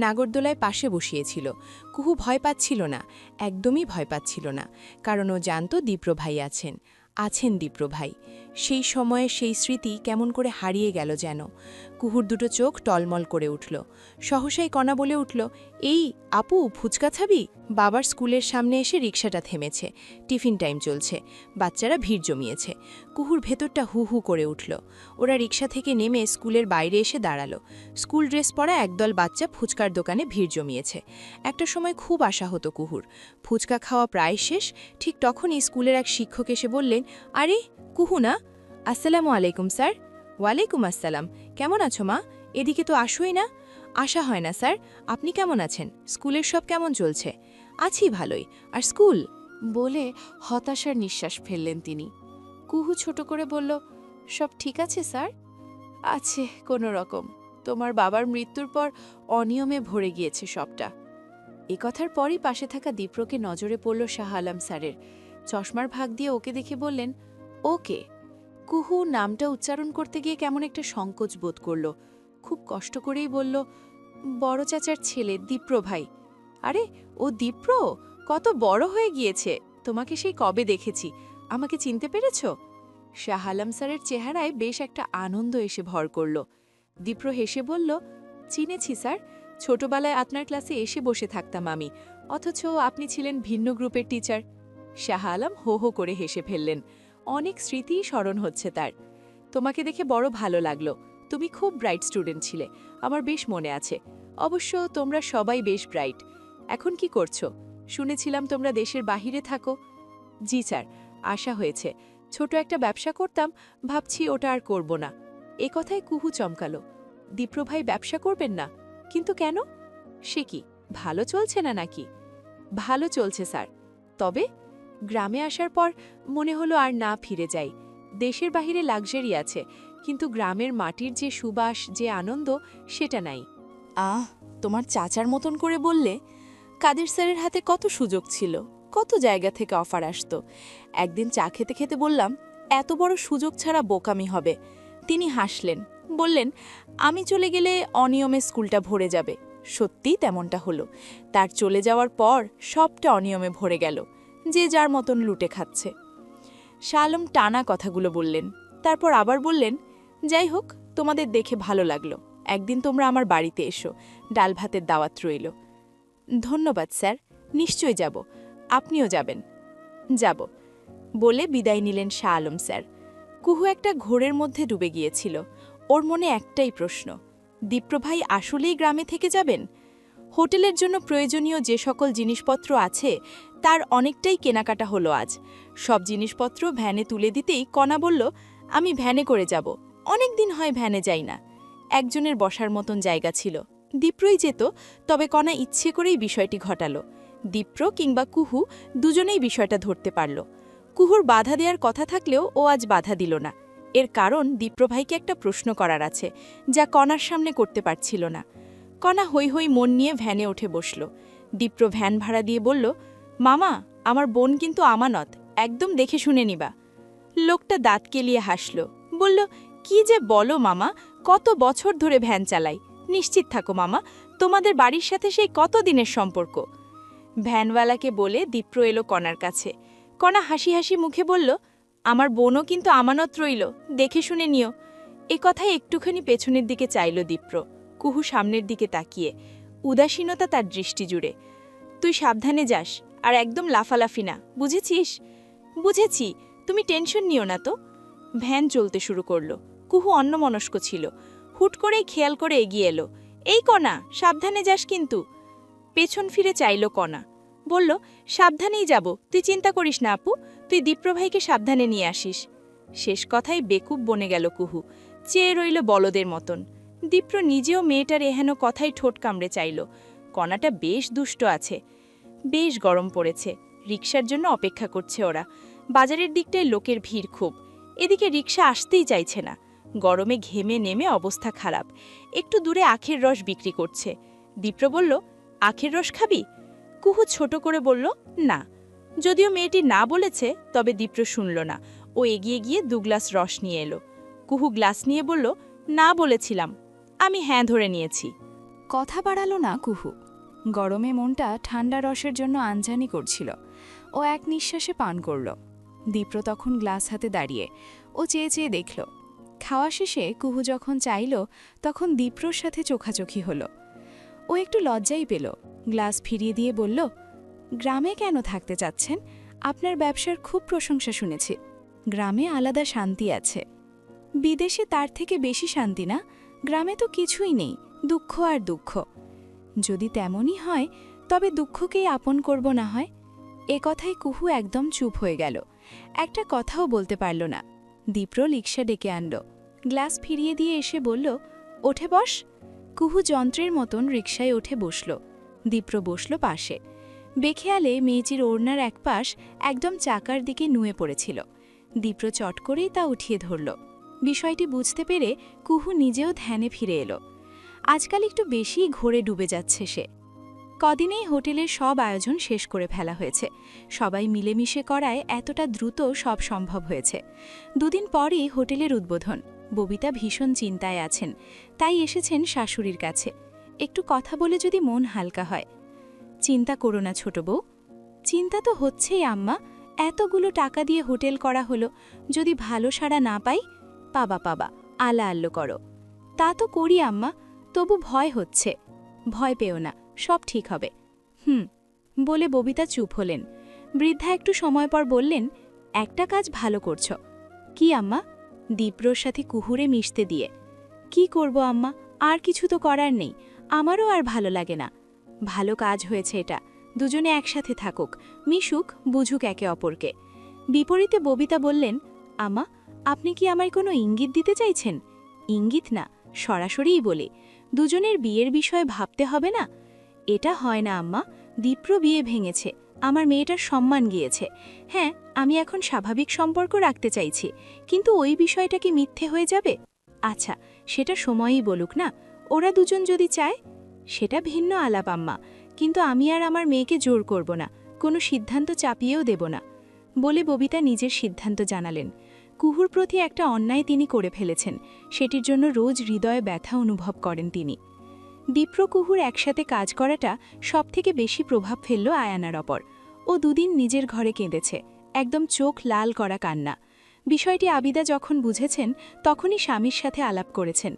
নাগরদোলায় পাশে বসিয়েছিল। কুহু ভয় পাচ্ছিল না, একদমই ভয় পাচ্ছিল না, কারণ ও জানত দীপ্র ভাই আছেন দীপ্র ভাই। সেই সময়ে সেই স্মৃতি কেমন করে হারিয়ে গেল যেন। কুহুর দুটো চোখ টলমল করে উঠল। সহসাই কণা বলে উঠল, এই আপু, ফুচকা খাবি? বাবার স্কুলের সামনে এসে রিকশাটা থেমেছে। টিফিন টাইম চলছে, বাচ্চারা ভিড় জমিয়েছে। কুহুর ভেতরটা হু হু করে উঠল। ওরা রিকশা থেকে নেমে স্কুলের বাইরে এসে দাঁড়ালো। স্কুল ড্রেস পরা একদল বাচ্চা ফুচকার দোকানে ভিড় জমিয়েছে। একটা সময় খুব আশা হতো কুহুর। ফুচকা খাওয়া প্রায় শেষ, ঠিক তখনই স্কুলের এক শিক্ষক এসে বললেন, আরে কুহু না? আসসালামু আলাইকুম স্যার। ওয়ালাইকুম আসসালাম। কেমন আছো মা? এদিকে তো আসোই না। আসা হয় না স্যার। আপনি কেমন আছেন? স্কুলের সব কেমন চলছে? আছি ভালোই। আর স্কুল? বলে হতাশার নিঃশ্বাস ফেললেন তিনি। কুহু ছোট করে বলল, সব ঠিক আছে স্যার। আছে কোনো রকম। তোমার বাবার মৃত্যুর পর অনিয়মে ভরে গিয়েছে সবটা। এ কথার পরই পাশে থাকা দীপ্রকে নজরে পড়ল শাহ আলম স্যারের। চশমার ভাগ দিয়ে ওকে দেখে বললেন, ওকে। কুহু নামটা উচ্চারণ করতে গিয়ে কেমন একটা সংকোচ বোধ করল। খুব কষ্ট করেই বলল, বড় চাচার ছেলে, দীপ্র ভাই। আরে ও দীপ্র, কত বড় হয়ে গিয়েছে! তোমাকে সেই কবে দেখেছি, আমাকে চিনতে পেরেছ? শাহ আলম স্যারের চেহারায় বেশ একটা আনন্দ এসে ভর করল। দীপ্র হেসে বলল, চিনেছি স্যার, ছোটবেলায় আপনার ক্লাসে এসে বসে থাকতাম আমি, অথচ আপনি ছিলেন ভিন্ন গ্রুপের টিচার। শাহ আলম হো হো করে হেসে ফেললেন। অনেক স্মৃতিই স্মরণ হচ্ছে তার। তোমাকে দেখে বড় ভালো লাগলো। তুমি খুব ব্রাইট স্টুডেন্ট ছিলে, আমার বেশ মনে আছে। অবশ্য তোমরা সবাই বেশ ব্রাইট। এখন কি করছো? শুনেছিলাম তোমরা দেশের বাহিরে থাকো। জি স্যার, আশা হয়েছে। ছোট একটা ব্যবসা করতাম, ভাবছি ওটা আর করব না। এ কথায় কুহু চমকালো। দীপ্র ভাই ব্যবসা করবেন না? কিন্তু কেন? সে কি, ভালো চলছে না নাকি? ভালো চলছে স্যার, তবে গ্রামে আসার পর মনে হলো আর না ফিরে যাই। দেশের বাহিরে লাক্সারি আছে, কিন্তু গ্রামের মাটির যে সুবাস, যে আনন্দ, সেটা নাই। তোমার চাচার মতন করে বললে। কাদের স্যারের হাতে কত সুযোগ ছিল, কত জায়গা থেকে অফার আসতো। একদিন চা খেতে খেতে বললাম, এত বড় সুযোগ ছাড়া বোকামি হবে। তিনি হাসলেন, বললেন, আমি চলে গেলে অনিয়মে স্কুলটা ভরে যাবে। সত্যিই তেমনটা হলো। তার চলে যাওয়ার পর সবটা অনিয়মে ভরে গেল, যে যার মতন লুটে খাচ্ছে। শাহ আলম টানা কথাগুলো বললেন, তারপর আবার বললেন, যাই হোক, তোমাদের দেখে ভালো লাগলো। একদিন তোমরা আমার বাড়িতে এসো, ডাল ভাতের দাওয়াত রইল। ধন্যবাদ স্যার, নিশ্চয় যাব। আপনিও যাবেন? যাব, বলে বিদায় নিলেন শাহ আলম স্যার। কুহু একটা ঘোরের মধ্যে ডুবে গিয়েছিল। ওর মনে একটাই প্রশ্ন, দীপ্র ভাই আসলেই গ্রামে থেকে যাবেন? হোটেলের জন্য প্রয়োজনীয় যে সকল জিনিসপত্র আছে তার অনেকটাই কেনাকাটা হলো আজ। সব জিনিসপত্র ভ্যানে তুলে দিতেই কণা বলল, আমি ভ্যানে করে যাব, অনেক দিন হয় ভ্যানে যাই না। একজনের বসার মতন জায়গা ছিল, দীপ্রই যেত, তবে কণা ইচ্ছে করেই বিষয়টি ঘটালো। দীপ্র কিংবা কুহু দুজনেই বিষয়টা ধরতে পারল। কুহুর বাধা দেওয়ার কথা থাকলেও ও আজ বাধা দিল না। এর কারণ দীপ্র ভাইকে একটা প্রশ্ন করার আছে, যা কণার সামনে করতে পারছিল না। কণা হৈ হৈ মন নিয়ে ভ্যানে উঠে বসল। দীপ্র ভ্যান ভাড়া দিয়ে বলল, মামা, আমার বোন কিন্তু আমানত, একদম দেখে শুনে নিবা। লোকটা দাঁত কেলিয়ে হাসল, বলল, কি যে বলো মামা, কত বছর ধরে ভ্যান চালাই, নিশ্চিত থাকো মামা, তোমাদের বাড়ির সাথে সেই কত দিনের সম্পর্ক। ভ্যানওয়ালাকে বলে দীপ্র এলো কণার কাছে। কণা হাসি হাসি মুখে বলল, আমার বোনও কিন্তু আমানত রইল, দেখে শুনে নিও। এ কথায় একটুখানি পেছনের দিকে চাইল দীপ্র, কুহু সামনের দিকে তাকিয়ে, উদাসীনতা তার দৃষ্টি জুড়ে। তুই সাবধানে যাস, আর একদম লাফালাফি না, বুঝেছিস? বুঝেছি, তুমি টেনশন নিও না তো। ভ্যান চলতে শুরু করল। কুহু অন্যমনস্ক ছিল, হুট করেই খেয়াল করে এগিয়ে এলো, এই কণা, সাবধানে যাস কিন্তু। পেছন ফিরে চাইল কণা, বলল, সাবধানেই যাব, তুই চিন্তা করিস না আপু, তুই দীপ্র ভাইকে সাবধানে নিয়ে আসিস। শেষ কথায় বেকুব বনে গেল কুহু, চেয়ে রইল বলদের মতন। দীপ্র নিজেও মেয়েটার এহেন কথাই ঠোঁট কামড়ে চাইল। কণাটা বেশ দুষ্ট আছে। বেশ গরম পড়েছে, রিকশার জন্য অপেক্ষা করছে ওরা। বাজারের দিকটায় লোকের ভিড় খুব, এদিকে রিকশা আসতেই চাইছে না। গরমে ঘেমে নেমে অবস্থা খারাপ। একটু দূরে আখের রস বিক্রি করছে। দীপ্র বলল, আখের রস খাবি? কুহু ছোট করে বলল, না। যদিও মেয়েটি না বলেছে, তবে দীপ্র শুনল না। ও এগিয়ে গিয়ে 2 গ্লাস রস নিয়ে এলো। কুহু গ্লাস নিয়ে বলল, না বলেছিলাম, আমি হ্যাঁ ধরে নিয়েছি। কথা বাড়ালো না কুহু। গরমে মনটা ঠান্ডা রসের জন্য আনজানি করছিল। ও এক নিঃশ্বাসে পান করল। দীপ্র তখন গ্লাস হাতে দাঁড়িয়ে, ও চেয়ে চেয়ে দেখল। খাওয়া শেষে কুহু যখন চাইল, তখন দীপ্রর সাথে চোখাচোখি হলো। ও একটু লজ্জাই পেল, গ্লাস ফিরিয়ে দিয়ে বলল, গ্রামে কেন থাকতে চাচ্ছেন? আপনার ব্যবসার খুব প্রশংসা শুনেছি। গ্রামে আলাদা শান্তি আছে। বিদেশে তার থেকে বেশি শান্তি না? গ্রামে তো কিছুই নেই, দুঃখ আর দুঃখ। যদি তেমনই হয়, তবে দুঃখকেই আপন করব না হয়? এ কথায় কুহু একদম চুপ হয়ে গেল, একটা কথাও বলতে পারল না। দীপ্র রিকশা ডেকে আনল, গ্লাস ফিরিয়ে দিয়ে এসে বলল, ওঠে বস। কুহু যন্ত্রের মতন রিকশায় উঠে বসল। দীপ্র বসল পাশে। বেখেয়ালে মেয়েটির ওড়নার এক পাশ একদম চাকার দিকে নুয়ে পড়েছিল। দীপ্র চট করেই তা উঠিয়ে ধরল। বিষয়টি বুঝতে পেরে কুহু নিজেও ধ্যানে ফিরে এলো। আজকাল একটু বেশিই ঘোরে ডুবে যাচ্ছে সে। কদিনেই হোটেলের সব আয়োজন শেষ করে ফেলা হয়েছে। সবাই মিলেমিশে করায় এতটা দ্রুত সব সম্ভব হয়েছে। 2 দিন পরই হোটেলের উদ্বোধন। ববিতা ভীষণ চিন্তায় আছেন, তাই এসেছেন শাশুড়ির কাছে। একটু কথা বলে যদি মন হালকা হয়। চিন্তা করো না ছোট বউ। চিন্তা তো হচ্ছেই আম্মা, এতগুলো টাকা দিয়ে হোটেল করা হলো, যদি ভালো সাড়া না পাই? পাবা, আলা আল্লো করো। তা তো করি আম্মা, তবু ভয় হচ্ছে। ভয় পেও না, সব ঠিক হবে। বলে ববিতা চুপ হলেন। বৃদ্ধা একটু সময় পর বললেন, একটা কাজ ভালো করছ। কি আম্মা? দীপ্রর সাথে কুহুরে মিশতে দিয়ে। কি করব আম্মা, আর কিছু তো করার নেই, আমারও আর ভালো লাগে না। ভালো কাজ হয়েছে এটা, দুজনে একসাথে থাকুক, মিশুক, বুঝুক একে অপরকে। বিপরীতে ববিতা বললেন, আম্মা, আপনি কি আমায় কোনো ইঙ্গিত দিতে চাইছেন? ইঙ্গিত না, সরাসরিই বলি, দুজনের বিয়ের বিষয়ে ভাবতে হবে না? এটা হয় না আম্মা, দীপ্র বিয়ে ভেঙেছে, আমার মেয়েটার সম্মান গিয়েছে। হ্যাঁ, আমি এখন স্বাভাবিক সম্পর্ক রাখতে চাইছি, কিন্তু ওই বিষয়টা কি মিথ্যে হয়ে যাবে? আচ্ছা, সেটা সময়ই বলুক না। ওরা দুজন যদি চায়, সেটা ভিন্ন আলাপ আম্মা, কিন্তু আমি আর আমার মেয়েকে জোর করব না, কোনো সিদ্ধান্ত চাপিয়েও দেব না। বলে ববিতা নিজের সিদ্ধান্ত জানালেন। কুহুর প্রতি একটা অন্যায় তিনি করে ফেলেছেন, সেটির জন্য রোজ হৃদয়ে ব্যথা অনুভব করেন তিনি। দীপ্র কুহুর একসাথে কাজ করাটা সবথেকে বেশি প্রভাব ফেলল আয়ানার ওপর। ও 2 দিন নিজের ঘরে কেঁদেছে, একদম চোখ লাল করা কান্না। বিষয়টি আবিদা যখন বুঝেছেন, তখনই স্বামীর সাথে আলাপ করেছেন।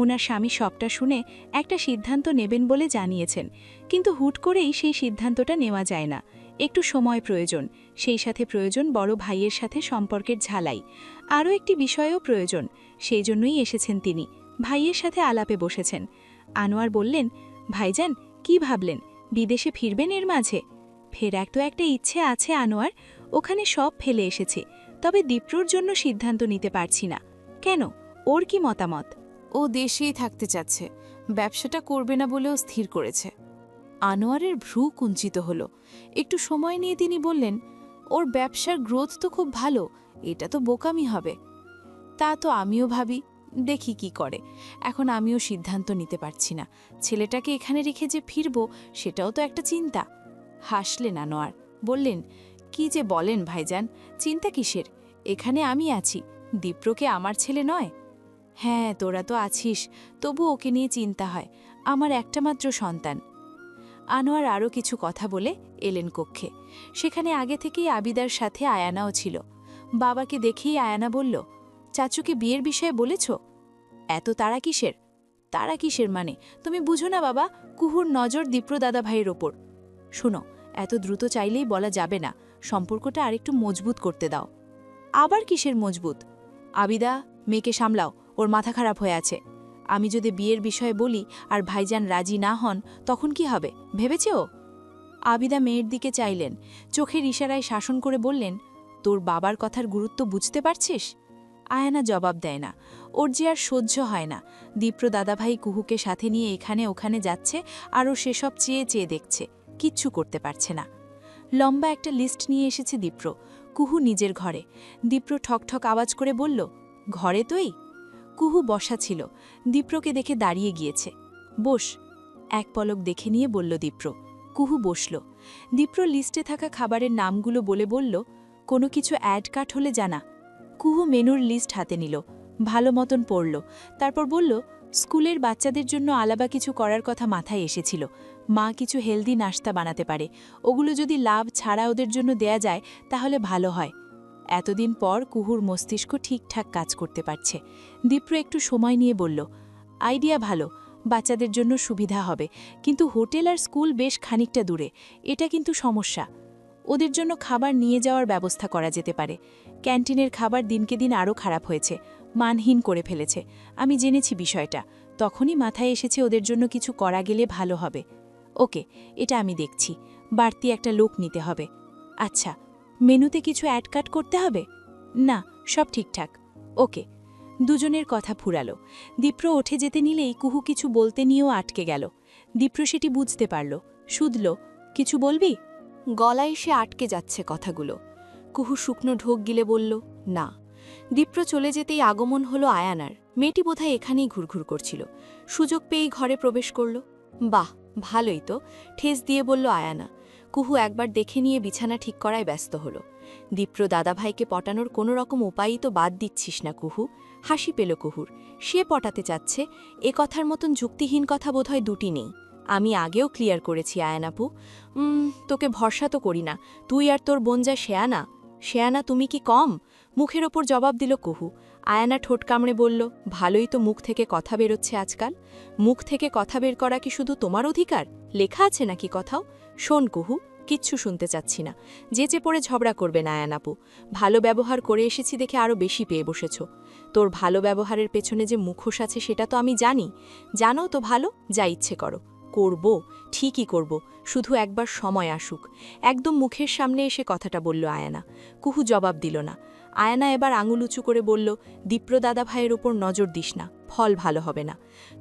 ওনার স্বামী সবটা শুনে একটা সিদ্ধান্ত নেবেন বলে জানিয়েছেন, কিন্তু হুট করেই সেই সিদ্ধান্তটা নেওয়া যায় না, একটু সময় প্রয়োজন। সেই সাথে প্রয়োজন বড় ভাইয়ের সাথে সম্পর্কের ঝালাই। আরও একটি বিষয়ও প্রয়োজন, সেই জন্যই এসেছেন তিনি, ভাইয়ের সাথে আলাপে বসেছেন। আনোয়ার বললেন, ভাইজান, কি ভাবলেন বিদেশে ফিরবেন এর মাঝে? ফেরার তো একটা ইচ্ছে আছে আনোয়ার, ওখানে সব ফেলে এসেছে, তবে দীপ্রর জন্য সিদ্ধান্ত নিতে পারছি না। কেন, ওর কি মতামত? ও দেশেই থাকতে চাচ্ছে, ব্যবসাটা করবে না বলেও স্থির করেছে। আনোয়ারের ভ্রু কুঞ্চিত হলো। একটু সময় নিয়ে তিনি বললেন, ওর ব্যবসার গ্রোথ তো খুব ভালো, এটা তো বোকামি হবে। তা তো আমিও ভাবি, দেখি কি করে। এখন আমিও সিদ্ধান্ত নিতে পারছি না। ছেলেটাকে এখানে রেখে যে ফিরব, সেটাও তো একটা চিন্তা। হাসলেন আনোয়ার, বললেন, কি যে বলেন ভাইজান, চিন্তা কিসের? এখানে আমি আছি, দীপ্রকে আমার ছেলে নয়? হ্যাঁ, তোরা তো আছিস, তবু ওকে নিয়ে চিন্তা হয়, আমার একটা মাত্র সন্তান। আনোয়ার আরও কিছু কথা বলে এলেন কক্ষে। সেখানে আগে থেকেই আবিদার সাথে আয়ানাও ছিল। বাবাকে দেখেই আয়ানা বলল, চাচুকে বিয়ের বিষয়ে বলেছ? এত তাড়া কিসের? তাড়া কিসের মানে? তুমি বুঝো না বাবা, কুহুর নজর দীপ্র দাদা ভাইয়ের ওপর। শোনো, এত দ্রুত চাইলেই বলা যাবে না, সম্পর্কটা আরেকটু মজবুত করতে দাও। আবার কিসের মজবুত? আবিদা, মেয়েকে সামলাও, ওর মাথা খারাপ হয়ে আছে। আমি যদি বিয়ের বিষয়ে বলি আর ভাইজান রাজি না হন, তখন কি হবে ভেবেছে ও? আবিদা মেয়ের দিকে চাইলেন, চোখের ইশারায় শাসন করে বললেন, তোর বাবার কথার গুরুত্ব বুঝতে পারছিস? আয়ানা জবাব দেয় না। ওর যে আর সহ্য হয় না, দীপ্র দাদাভাই কুহুকে সাথে নিয়ে এখানে ওখানে যাচ্ছে, আর ও সেসব চেয়ে চেয়ে দেখছে, কিচ্ছু করতে পারছে না। লম্বা একটা লিস্ট নিয়ে এসেছে দীপ্র। কুহু নিজের ঘরে। দীপ্র ঠকঠক আওয়াজ করে বলল, ঘরে তোই? কুহু বসা ছিল, দীপ্রকে দেখে দাঁড়িয়ে গিয়েছে। বস। এক পলক দেখে নিয়ে বলল দীপ্র। কুহু বসল। দীপ্র লিস্টে থাকা খাবারের নামগুলো বলে বলল, কোনো কিছু অ্যাড কাট হলে জানা। কুহু মেনুর লিস্ট হাতে নিল, ভালো মতন পড়ল, তারপর বলল, স্কুলের বাচ্চাদের জন্য আলাদা কিছু করার কথা মাথায় এসেছিল। মা কিছু হেলদি নাস্তা বানাতে পারে, ওগুলো যদি লাভ ছাড়া ওদের জন্য দেয়া যায় তাহলে ভালো হয়। এতদিন পর কুহুর মস্তিষ্ক ঠিকঠাক কাজ করতে পারছে। দীপ্র একটু সময় নিয়ে বলল, আইডিয়া ভালো, বাচ্চাদের জন্য সুবিধা হবে, কিন্তু হোটেল আর স্কুল বেশ খানিকটা দূরে, এটা কিন্তু সমস্যা। ওদের জন্য খাবার নিয়ে যাওয়ার ব্যবস্থা করা যেতে পারে। ক্যান্টিনের খাবার দিনকে দিন আরও খারাপ হয়েছে, মানহীন করে ফেলেছে। আমি জেনেছি বিষয়টা, তখনই মাথায় এসেছে ওদের জন্য কিছু করা গেলে ভালো হবে। ওকে, এটা আমি দেখছি, বাড়তি একটা লোক নিতে হবে। আচ্ছা, মেনুতে কিছু অ্যাড কাট করতে হবে? না, সব ঠিকঠাক। ওকে। দুজনের কথা ফুরালো। দীপ্র ওঠে যেতে নিলেই কুহু কিছু বলতে নিয়েও আটকে গেল। দীপ্র সেটি বুঝতে পারল, শুধল, কিছু বলবি? গলায় সে আটকে যাচ্ছে কথাগুলো। কুহু শুকনো ঢোক গিলে বলল, না। দীপ্র চলে যেতেই আগমন হলো আয়ানার। মেয়েটি বোধহয় এখানেই ঘুরঘুর করছিল, সুযোগ পেয়েই ঘরে প্রবেশ করল। বাহ, ভালোই তো, ঠেস দিয়ে বলল আয়ানা। কুহু একবার দেখে নিয়ে বিছানা ঠিক করায় ব্যস্ত হল। দীপ্র দাদাভাইকে পটানোর কোনো রকম উপায়ই তো বাদ দিচ্ছিস না কুহু। হাসি পেল কুহুর। সে পটাতে চাচ্ছে, এ কথার মতন যুক্তিহীন কথা বোধহয় দুটি নেই। আমি আগেও ক্লিয়ার করেছি আয়ানাপু, তোকে ভরসা তো করি না, তুই আর তোর বোন যা শেয়ানা। শেয়ানা তুমি কি কম? মুখের ওপর জবাব দিল কুহু। আয়ানা ঠোঁট কামড়ে বলল, ভালোই তো মুখ থেকে কথা বেরোচ্ছে আজকাল। মুখ থেকে কথা বের করা কি শুধু তোমার অধিকার? লেখা আছে নাকি কথাও? শোন কুহু, কিচ্ছু শুনতে চাচ্ছি না। যেচে পড়ে ঝগড়া করবে না আয়ানাপু। ভালো ব্যবহার করে এসেছি দেখে আরও বেশি পেয়ে বসেছ। তোর ভালো ব্যবহারের পেছনে যে মুখোশ আছে সেটা তো আমি জানি। জানো তো ভালো, যা ইচ্ছে করো। করব, ঠিকই করব, শুধু একবার সময় আসুক। একদম মুখের সামনে এসে কথাটা বলল আয়ানা। কুহু জবাব দিল না। আয়ানা এবার আঙুল উঁচু করে বলল, দীপ্র দাদা ভাইয়ের ওপর নজর দিস না, ফল ভালো হবে না।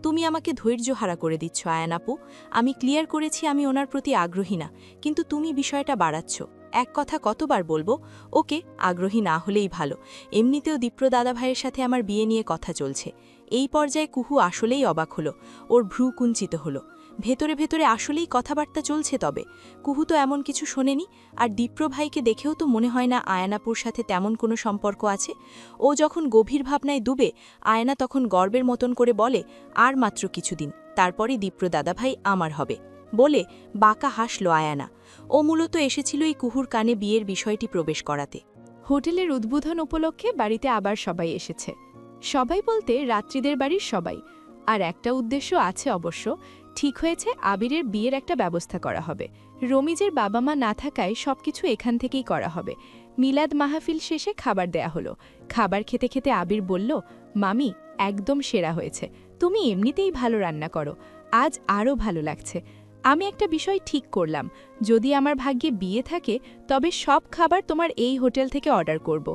তুমি আমাকে ধৈর্য হারা করে দিচ্ছ আয়ানাপু। আমি ক্লিয়ার করেছি আমি ওনার প্রতি আগ্রহী না, কিন্তু তুমি বিষয়টা বাড়াচ্ছ। এক কথা কতবার বলবো? ওকে, আগ্রহী না হলেই ভালো। এমনিতেও দীপ্র দাদা ভাইয়ের সাথে আমার বিয়ে নিয়ে কথা চলছে। এই পর্যায়ে কুহু আসলেই অবাক হলো, ওর ভ্রু কুঞ্চিত হলো। ভেতরে ভেতরে আসলেই কথাবার্তা চলছে। তবে কুহু তো এমন কিছু শোনেনি, আর দীপ্র ভাইকে দেখেও তো মনে হয় না আয়নাপুর সাথে তেমন কোনো সম্পর্ক আছে। ও যখন গভীর ভাবনায় ডুবে, আয়না তখন গর্বের মতন করে বলে, আর মাত্র কিছুদিন, তারপরই দীপ্র দাদাভাই আমার হবে বলে বাঁকা হাসল আয়ানা। ও মূলত এসেছিল এই কুহুর কানে বিয়ের বিষয়টি প্রবেশ করাতে। হোটেলের উদ্বোধন উপলক্ষে বাড়িতে আবার সবাই এসেছে। সবাই বলতে রাত্রিদের বাড়ির সবাই। আর একটা উদ্দেশ্য আছে অবশ্য, ঠিক হয়েছে আবিরের বিয়ের একটা ব্যবস্থা করা হবে। রমিজের বাবা মা না থাকায় সবকিছু এখান থেকেই করা হবে। মিলাদ মাহফিল শেষে খাবার দেয়া হলো। খাবার খেতে খেতে আবির বলল, মামি, একদম সেরা হয়েছে, তুমি এমনিতেই ভালো রান্না করো, আজ আরও ভালো লাগছে। আমি একটা বিষয় ঠিক করলাম, যদি আমার ভাগ্যে বিয়ে থাকে তবে সব খাবার তোমার এই হোটেল থেকে অর্ডার করব।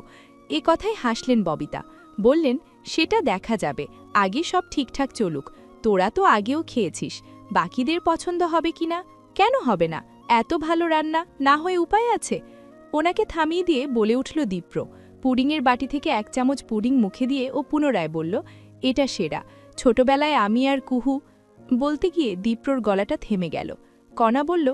এ কথায় হাসলেন ববিতা, বললেন, সেটা দেখা যাবে, আগে সব ঠিকঠাক চলুক। তোরা তো আগেও খেয়েছিস, বাকিদের পছন্দ হবে কিনা? কেন হবে না, এত ভালো রান্না, না হয় উপায় আছে। ওনাকে থামিয়ে দিয়ে বলে উঠল দীপ্র। পুডিংয়ের বাটি থেকে 1 চামচ পুডিং মুখে দিয়ে ও পুনরায় বলল, এটা সেরা, ছোটবেলায় আমি আর কুহু। বলতে গিয়ে দীপ্রর গলাটা থেমে গেল। কণা বলল,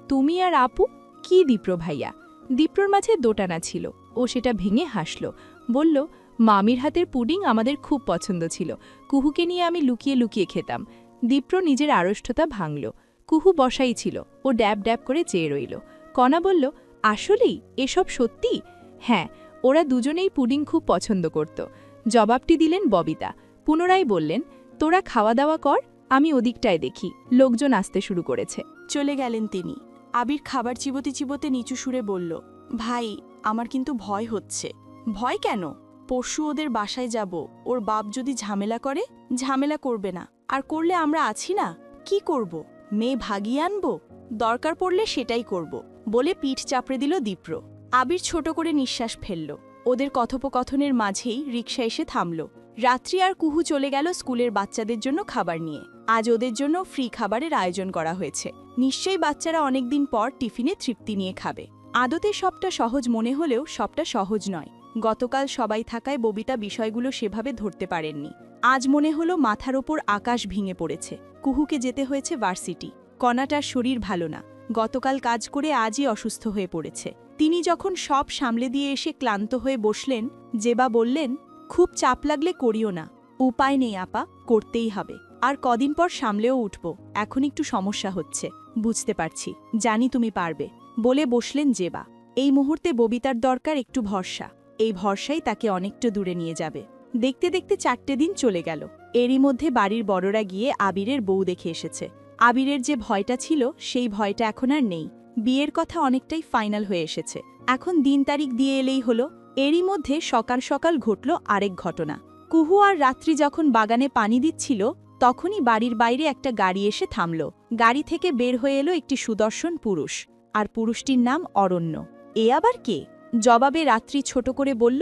তুমি আর আপু? কি দীপ্র ভাইয়া? দীপ্রর মাঝে দোটানা ছিল, ও সেটা ভেঙে হাসল, বলল, মামির হাতের পুডিং আমাদের খুব পছন্দ ছিল, কুহুকে নিয়ে আমি লুকিয়ে লুকিয়ে খেতাম। দীপ্র নিজের আড়ষ্টতা ভাঙল। কুহু বসাই ছিল, ও ড্যাব ড্যাব করে চেয়ে রইল। কণা বলল, আসলেই এসব সত্যি? হ্যাঁ, ওরা দুজনেই পুডিং খুব পছন্দ করত। জবাবটি দিলেন ববিতা। পুনরায় বললেন, তোরা খাওয়া দাওয়া কর, আমি ওদিকটায় দেখি, লোকজন আসতে শুরু করেছে। চলে গেলেন তিনি। আবির খাবার চিবোতে চিবোতে নিচু সুরে বলল, ভাই, আমার কিন্তু ভয় হচ্ছে। ভয় কেন? পরশু ওদের বাসায় যাব, ওর বাপ যদি ঝামেলা করে? ঝামেলা করবে না, আর করলে আমরা আছি না, কি করব? মেয়ে ভাগিয়ে আনব? দরকার পড়লে সেটাই করব, বলে পিঠ চাপড়ে দিল দীপ্র। আবির ছোট করে নিঃশ্বাস ফেলল। ওদের কথোপকথনের মাঝেই রিকশা এসে থামল। রাত্রি আর কুহু চলে গেল স্কুলের বাচ্চাদের জন্য খাবার নিয়ে। আজ ওদের জন্য ফ্রি খাবারের আয়োজন করা হয়েছে। নিশ্চয়ই বাচ্চারা অনেকদিন পর টিফিনে তৃপ্তি নিয়ে খাবে। আদতে সবটা সহজ মনে হলেও সবটা সহজ নয়। গতকাল সবাই থাকায় ববিতা বিষয়গুলো সেভাবে ধরতে পারেননি। আজ মনে হলো মাথার ওপর আকাশ ভেঙে পড়েছে। কুহুকে যেতে হয়েছে ভার্সিটি। কণাটার শরীর ভালো না, গতকাল কাজ করে আজই অসুস্থ হয়ে পড়েছে। তিনি যখন সব সামলে দিয়ে এসে ক্লান্ত হয়ে বসলেন, জেবা বললেন, খুব চাপ লাগলে করিও না। উপায় নেই আপা, করতেই হবে। আর কদিন পর সামলেও উঠব, এখন একটু সমস্যা হচ্ছে। বুঝতে পারছি, জানি তুমি পারবে, বলে বসলেন জেবা। এই মুহূর্তে ববিতার দরকার একটু ভরসা। এই ভরসাই তাকে অনেকটা দূরে নিয়ে যাবে। দেখতে দেখতে 4টে দিন চলে গেল। এরই মধ্যে বাড়ির বড়রা গিয়ে আবিরের বউ দেখে এসেছে। আবিরের যে ভয়টা ছিল, সেই ভয়টা এখন আর নেই। বিয়ের কথা অনেকটাই ফাইনাল হয়ে এসেছে। এখন দিন তারিখ দিয়ে এলেই হলো। এরই মধ্যে সকাল সকাল ঘটল আরেক ঘটনা। কুহু আর রাত্রি যখন বাগানে পানি দিচ্ছিল, তখনই বাড়ির বাইরে একটা গাড়ি এসে থামল। গাড়ি থেকে বের হয়ে এলো একটি সুদর্শন পুরুষ, আর পুরুষটির নাম অরণ্য। এ আবার কে? জবাবে রাত্রি ছোট করে বলল,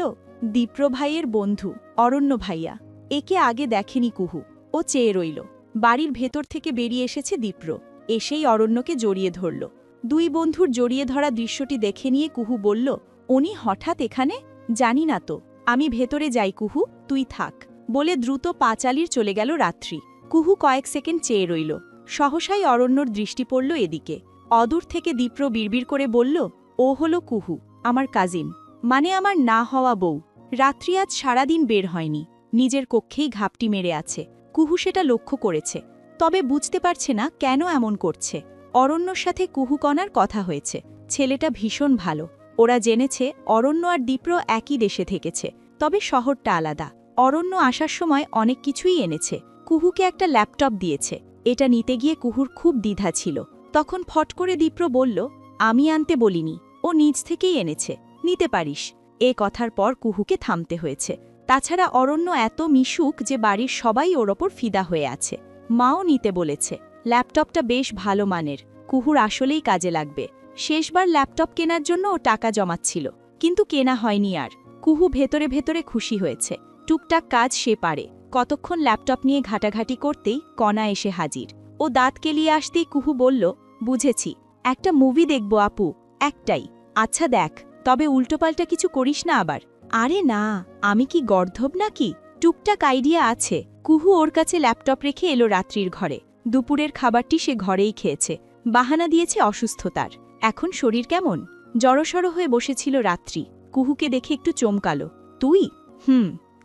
দীপ্র ভাইয়ের বন্ধু, অরণ্য ভাইয়া। একে আগে দেখেনি কুহু, ও চেয়ে রইল। বাড়ির ভেতর থেকে বেরিয়ে এসেছে দীপ্র, এসেই অরণ্যকে জড়িয়ে ধরল। দুই বন্ধুর জড়িয়ে ধরা দৃশ্যটি দেখে নিয়ে কুহু বলল, উনি হঠাৎ এখানে? জানি না তো, আমি ভেতরে যাই কুহু, তুই থাক, বলে দ্রুত পা চালিয়ে চলে গেল রাত্রি। কুহু কয়েক সেকেন্ড চেয়ে রইল। সহসাই অরণ্যর দৃষ্টি পড়ল এদিকে। অদূর থেকে দীপ্র বিড়বিড় করে বলল, ও হলো কুহু, আমার কাজিন, মানে আমার না হওয়া বউ। রাত্রি আজ সারাদিন বের হয়নি, নিজের কক্ষেই ঘাপটি মেরে আছে। কুহু সেটা লক্ষ্য করেছে, তবে বুঝতে পারছে না কেন এমন করছে। অরণ্যর সাথে কুহু কণার কথা হয়েছে। ছেলেটা ভীষণ ভালো। ওরা জেনেছে অরণ্য আর দীপ্র একই দেশে থেকেছে, তবে শহরটা আলাদা। অরণ্য আসার সময় অনেক কিছুই এনেছে। কুহুকে একটা ল্যাপটপ দিয়েছে। এটা নিতে গিয়ে কুহুর খুব দ্বিধা ছিল। তখন ফট করে দীপ্র বলল, আমি আনতে বলিনি, ও নিজ থেকেই এনেছে, নিতে পারিস। এ কথার পর কুহুকে থামতে হয়েছে। তাছাড়া অরণ্য এত মিশুক যে বাড়ির সবাই ওর ওপর ফিদা হয়ে আছে। মাও নিতে বলেছে। ল্যাপটপটা বেশ ভালো মানের, কুহুর আসলেই কাজে লাগবে। শেষবার ল্যাপটপ কেনার জন্য ও টাকা জমাচ্ছিল, কিন্তু কেনা হয়নি আর। কুহু ভেতরে ভেতরে খুশি হয়েছে। টুকটাক কাজ সে পারে। কতক্ষণ ল্যাপটপ নিয়ে ঘাটাঘাটি করতেই কণা এসে হাজির। ও দাঁত কেলিয়ে আসতেই কুহু বলল, বুঝেছি, একটা মুভি দেখব আপু, একটাই। আচ্ছা দেখ, তবে উল্টোপাল্টা কিছু করিস না আবার। আরে না, আমি কি গর্ধব নাকি? টুকটাক আইডিয়া আছে। কুহু ওর কাছে ল্যাপটপ রেখে এলো রাত্রির ঘরে। দুপুরের খাবারটি সে ঘরেই খেয়েছে। বাহানা দিয়েছে অসুস্থতার। এখন শরীর কেমন? জড়সড় হয়ে বসেছিল রাত্রি। কুহুকে দেখে একটু চমকালো। তুই?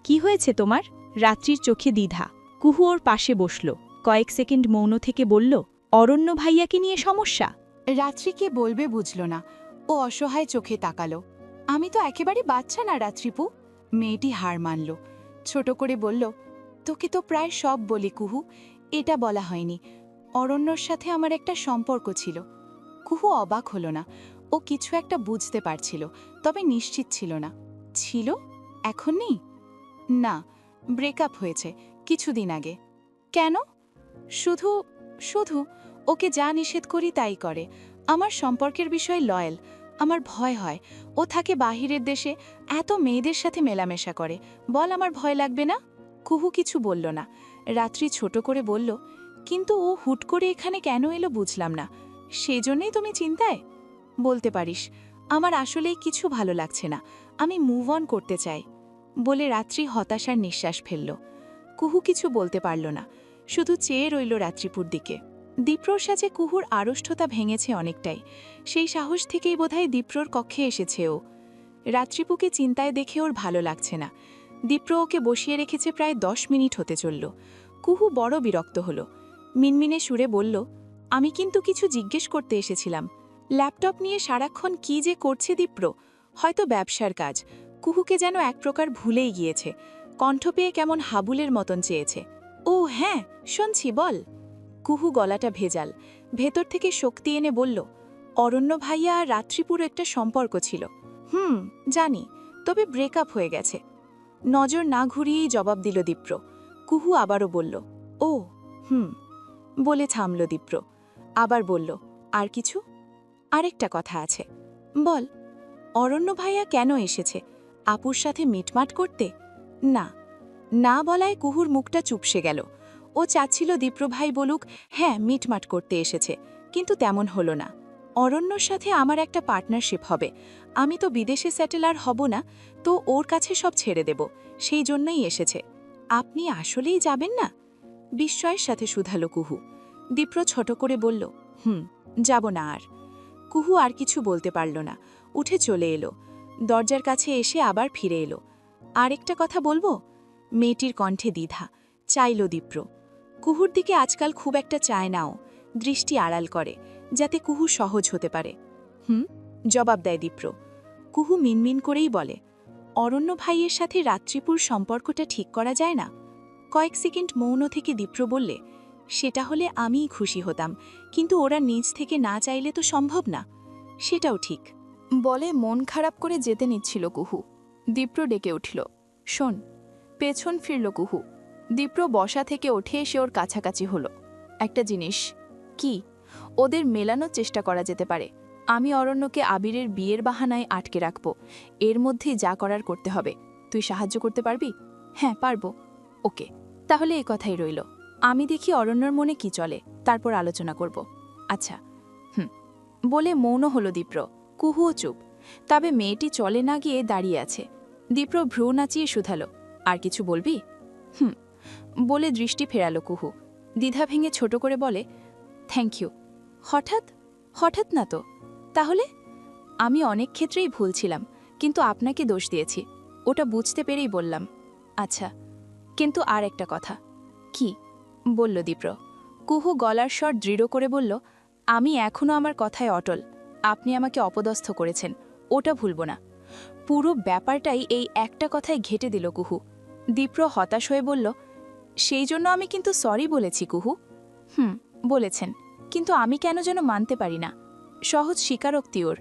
কি হয়েছে তোমার? রাত্রির চোখে দ্বিধা। কুহু ওর পাশে বসল। কয়েক সেকেন্ড মৌন থেকে বলল, অরণ্য ভাইয়াকে নিয়ে সমস্যা। রাত্রিকে বলবে বুঝল না। ও অসহায় চোখে তাকালো। আমি তো একেবারে বাচ্চা না রাত্রিপু। মেয়েটি হার মানল। ছোট করে বলল, তোকে তো প্রায় সব বলি কুহু, এটা বলা হয়নি। অরণ্যর সাথে আমার একটা সম্পর্ক ছিল। কুহু অবাক হলো না। ও কিছু একটা বুঝতে পারছিল, তবে নিশ্চিত ছিল না। ছিল? এখন নেই? না, ব্রেকআপ হয়েছে কিছুদিন আগে। কেন? শুধু শুধু ওকে যা নিষেধ করি তাই করে। আমার সম্পর্কের বিষয় লয়াল। আমার ভয় হয়, ও থাকে বাহিরের দেশে, এত মেয়েদের সাথে মেলামেশা করে। বল, আমার ভয় লাগবে না? কুহু কিছু বলল না। রাত্রি ছোট করে বলল, কিন্তু ও হুট করে এখানে কেন এলো বুঝলাম না। সেই জন্যই তুমি চিন্তায়? বলতে পারিস, আমার আসলেই কিছু ভালো লাগছে না, আমি মুভ অন করতে চাই। বলে রাত্রি হতাশার নিঃশ্বাস ফেলল। কুহু কিছু বলতে পারল না, শুধু চেয়ে রইল রাত্রিপুর দিকে। দীপ্রর সাথে কুহুর আড়ষ্ঠতা ভেঙেছে অনেকটাই। সেই সাহস থেকেই বোধহয় দীপ্রর কক্ষে এসেছে ও। রাত্রিপুকে চিন্তায় দেখে ওর ভালো লাগছে না। দীপ্র ওকে বসিয়ে রেখেছে প্রায় 10 মিনিট হতে চলল। কুহু বড় বিরক্ত হল। মিনমিনে সুরে বলল, আমি কিন্তু কিছু জিজ্ঞেস করতে এসেছিলাম। ল্যাপটপ নিয়ে সারাক্ষণ কি যে করছে দীপ্র, হয়তো ব্যবসার কাজ। কুহুকে যেন এক প্রকার ভুলেই গিয়েছে। কণ্ঠ পেয়ে কেমন হাবুলের মতন চেয়েছে। ও হ্যাঁ, শুনছি, বল। কুহু গলাটা ভেজাল, ভেতর থেকে শক্তি এনে বলল, অরণ্য ভাইয়া আর রাত্রিপুর একটা সম্পর্ক ছিল। জানি, তবে ব্রেকআপ হয়ে গেছে। নজর না ঘুরিয়েই জবাব দিল দীপ্র। কুহু আবারও বলল, ও বলে থামল দীপ্র। আবার বলল, আর কিছু? আরেকটা কথা আছে। বল। অরণ্য ভাইয়া কেন এসেছে? আপুর সাথে মিটমাট করতে? না। না বলায় কুহুর মুখটা চুপসে গেল। ও চাচ্ছিল দীপ্র ভাই বলুক, হ্যাঁ মিটমাট করতে এসেছে, কিন্তু তেমন হলো না। অরণ্যর সাথে আমার একটা পার্টনারশিপ হবে। আমি তো বিদেশে সেটেল আর হব না, তো ওর কাছে সব ছেড়ে দেব, সেই জন্যই এসেছে। আপনি আসলেই যাবেন না? বিস্ময়ের সাথে শুধালো কুহু। দীপ্র ছোট করে বলল, যাব না আর। কুহু আর কিছু বলতে পারল না, উঠে চলে এলো। দরজার কাছে এসে আবার ফিরে এলো। আরেকটা কথা বলবো? মেয়েটির কণ্ঠে দ্বিধা। চাইল দীপ্র। কুহুর দিকে আজকাল খুব একটা চায় নাও, দৃষ্টি আড়াল করে, যাতে কুহু সহজ হতে পারে। জবাব দেয় দীপ্র। কুহু মিনমিন করেই বলে, অরণ্য ভাইয়ের সাথে রাত্রিপুর সম্পর্কটা ঠিক করা যায় না? কয়েক সেকেন্ড মৌন থেকে দীপ্র বললে, সেটা হলে আমিই খুশি হতাম, কিন্তু ওরা নিজ থেকে না চাইলে তো সম্ভব না। সেটাও ঠিক। বলে মন খারাপ করে যেতে নিচ্ছিল কুহু। দীপ্র ডেকে উঠল, শোন। পেছন ফিরল কুহু। দীপ্র বসা থেকে উঠে এসে ওর কাছাকাছি হলো। একটা জিনিস। কি? ওদের মেলানোর চেষ্টা করা যেতে পারে। আমি অরণ্যকে আবিরের বিয়ের বাহানায় আটকে রাখব। এর মধ্যেই যা করার করতে হবে। তুই সাহায্য করতে পারবি? হ্যাঁ, পারবো। ওকে, তাহলে এই কথাই রইল। আমি দেখি অরণ্যর মনে কি চলে, তারপর আলোচনা করব। আচ্ছা। বলে মৌন হলো দীপ্র। কুহুও চুপ। তবে মেয়েটি চলে না গিয়ে দাঁড়িয়ে আছে। দীপ্র ভ্রু নাচিয়ে শুধালো, আর কিছু বলবি? বলে দৃষ্টি ফেরালো কুহু। দ্বিধা ভেঙে ছোট করে বলে, থ্যাংক ইউ। হঠাৎ? হঠাৎ না তো। তাহলে? আমি অনেক ক্ষেত্রেই ভুল ছিলাম, কিন্তু আপনাকে দোষ দিয়েছি। ওটা বুঝতে পেরেই বললাম। আচ্ছা, কিন্তু আর একটা কথা। কি? বলল দীপ্র। কুহু গলার স্বর দৃঢ় করে বলল, আমি এখনও আমার কথায় অটল। আপনি আমাকে অপদস্থ করেছেন, ওটা ভুলব না। পুরো ব্যাপারটাই এই একটা কথায় ঘেঁটে দিল কুহু। দীপ্র হতাশ হয়ে বলল, সেই জন্য আমি কিন্তু সরি বলেছি কুহু। বলেছেন, কিন্তু আমি কেন যেন মানতে পারি না। সহজ স্বীকারোক্তি ওর।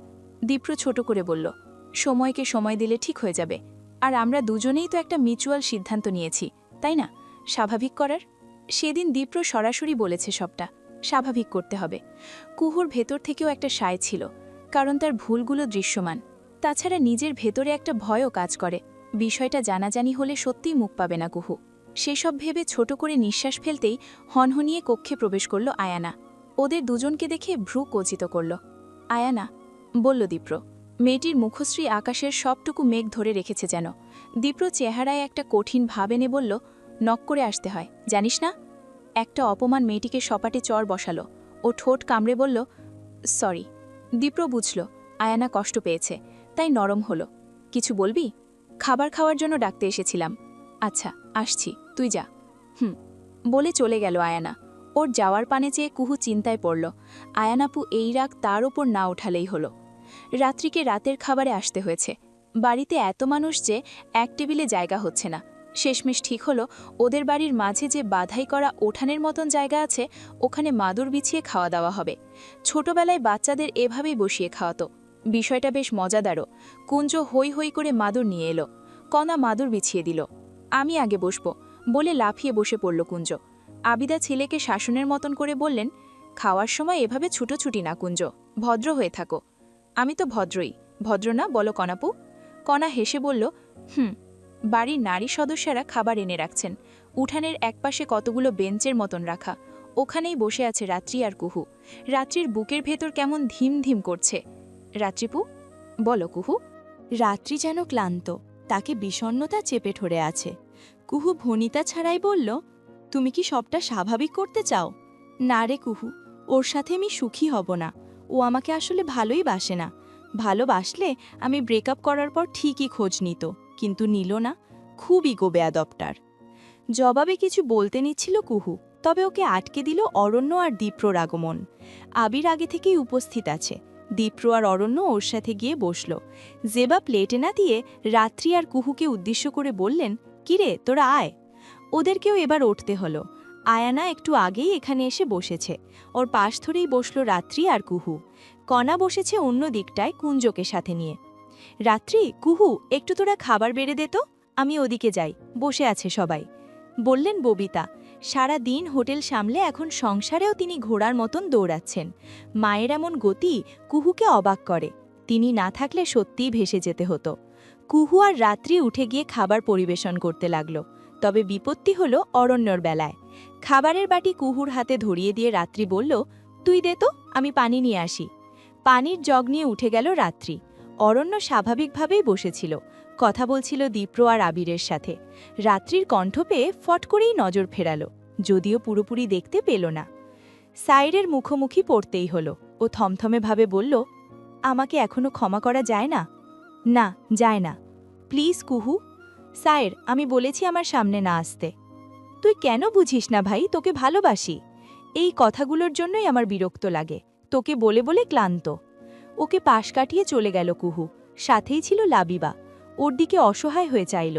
দীপ্র ছোট করে বলল, সময়কে সময় দিলে ঠিক হয়ে যাবে। আর আমরা দুজনেই তো একটা মিউচুয়াল সিদ্ধান্ত নিয়েছি, তাই না? স্বাভাবিক করার। সেদিন দীপ্র সরাসরি বলেছে সবটা স্বাভাবিক করতে হবে। কুহুর ভেতর থেকেও একটা সায় ছিল, কারণ তার ভুলগুলো দৃশ্যমান। তাছাড়া নিজের ভেতরে একটা ভয়ও কাজ করে। বিষয়টা জানাজানি হলে সত্যিই মুখ পাবে না কুহু। সেসব ভেবে ছোট করে নিঃশ্বাস ফেলতেই হনহনিয়ে কক্ষে প্রবেশ করল আয়ানা। ওদের দুজনকে দেখে ভ্রু কচিত করল। আয়ানা, বলল দীপ্র। মেয়েটির মুখশ্রী আকাশের সবটুকু মেঘ ধরে রেখেছে যেন। দীপ্র চেহারায় একটা কঠিন ভাব এনে বলল, নক করে আসতে হয়, জানিস না? একটা অপমান মেয়েটিকে সপাটে চর বসালো। ও ঠোঁট কামড়ে বলল, সরি। দীপ্র বুঝল আয়ানা কষ্ট পেয়েছে, তাই নরম হলো। কিছু বলবি? খাবার খাওয়ার জন্য ডাকতে এসেছিলাম। আচ্ছা, আসছি, তুই যা। বলে চলে গেল আয়ানা। ওর যাওয়ার পানে চেয়ে কুহু চিন্তায় পড়ল। আয়ানাপু এই রাগ তার ওপর না ওঠালেই হলো। রাত্রিকে রাতের খাবারে আসতে হয়েছে। বাড়িতে এত মানুষ যে এক টেবিলে জায়গা হচ্ছে না। শেষমেশ ঠিক হলো ওদের বাড়ির মাঝে যে বাধাই করা ওঠানের মতন জায়গা আছে, ওখানে মাদুর বিছিয়ে খাওয়া দাওয়া হবে। ছোটবেলায় বাচ্চাদের এভাবেই বসিয়ে খাওয়াতো। বিষয়টা বেশ মজাদারও। কুঞ্জ হই হই করে মাদুর নিয়ে এলো। কণা মাদুর বিছিয়ে দিল। আমি আগে বসবো বলে লাফিয়ে বসে পড়ল কুঞ্জ। আবিদা ছেলেকে শাসনের মতন করে বললেন, খাওয়ার সময় এভাবে ছুটোছুটি না কুঞ্জ, ভদ্র হয়ে থাকো। আমি তো ভদ্রই, ভদ্র না বলো কনাপু? কণা হেসে বলল, বাড়ির নারী সদস্যরা খাবার এনে রাখছেন, উঠানের একপাশে কতগুলো বেঞ্চের মতন রাখা, ওখানেই বসে আছে রাত্রি আর কুহু। রাত্রির বুকের ভেতর কেমন ধিম ধিম করছে। রাত্রিপু, বলো কুহু। রাত্রি যেন ক্লান্ত, তাকে বিষণ্ণতা চেপে ধরে আছে। কুহু ভনিতা ছাড়াই বলল, তুমি কি সবটা স্বাভাবিক করতে চাও? না রে কুহু, ওর সাথে আমি সুখী হব না। ও আমাকে আসলে ভালোই বাসে না। ভালোবাসলে আমি ব্রেকআপ করার পর ঠিকই খোঁজ নিত, কিন্তু নিল না। খুব ইগো বেয়াদবটার। জবাবে কিছু বলতে নিচ্ছিল কুহু, তবে ওকে আটকে দিল অরণ্য আর দীপ্রর আগমন। আবির আগে থেকেই উপস্থিত আছে। দীপ্র আর অরণ্য ওর সাথে গিয়ে বসল। জেবা প্লেটে না দিয়ে রাত্রি আর কুহুকে উদ্দেশ্য করে বললেন, কিরে তোরা আয়। ওদেরকেও এবার উঠতে হলো। আয়ানা একটু আগেই এখানে এসে বসেছে। ওর পাশ ধরেই বসল রাত্রি আর কুহু। কণা বসেছে অন্য দিকটায় কুঞ্জকে সাথে নিয়ে। রাত্রি, কুহু, একটু তোরা খাবার বেড়ে দে তো, আমি ওদিকে যাই, বসে আছে সবাই, বললেন ববিতা। সারা দিন হোটেল সামলে এখন সংসারেও তিনি ঘোড়ার মতন দৌড়াচ্ছেন। মায়ের এমন গতি কুহুকে অবাক করে। তিনি না থাকলে সত্যিই ভেসে যেতে হতো। কুহু আর রাত্রি উঠে গিয়ে খাবার পরিবেশন করতে লাগল। তবে বিপত্তি হলো অরণ্যর বেলায়। খাবারের বাটি কুহুর হাতে ধরিয়ে দিয়ে রাত্রি বলল, তুই দে তো, আমি পানি নিয়ে আসি। পানির জগ নিয়ে উঠে গেল রাত্রি। অরণ্য স্বাভাবিকভাবেই বসেছিল, কথা বলছিল দীপ্র আর আবিরের সাথে। রাত্রির কণ্ঠ পেয়ে ফট করেই নজর ফেরাল, যদিও পুরোপুরি দেখতে পেল না। সাইরের মুখোমুখি পড়তেই হলো। ও থমথমে ভাবে বলল, আমাকে এখনো ক্ষমা করা যায় না? না, যায় না। প্লিজ কুহু। সাইর, আমি বলেছি আমার সামনে না আসতে। তুই কেন বুঝিস না ভাই, তোকে ভালোবাসি। এই কথাগুলোর জন্যই আমার বিরক্ত লাগে, তোকে বলে বলে ক্লান্ত। ওকে পাশ কাটিয়ে চলে গেল কুহু। সাথেই ছিল লাবিবা। ওর দিকে অসহায় হয়ে চাইল।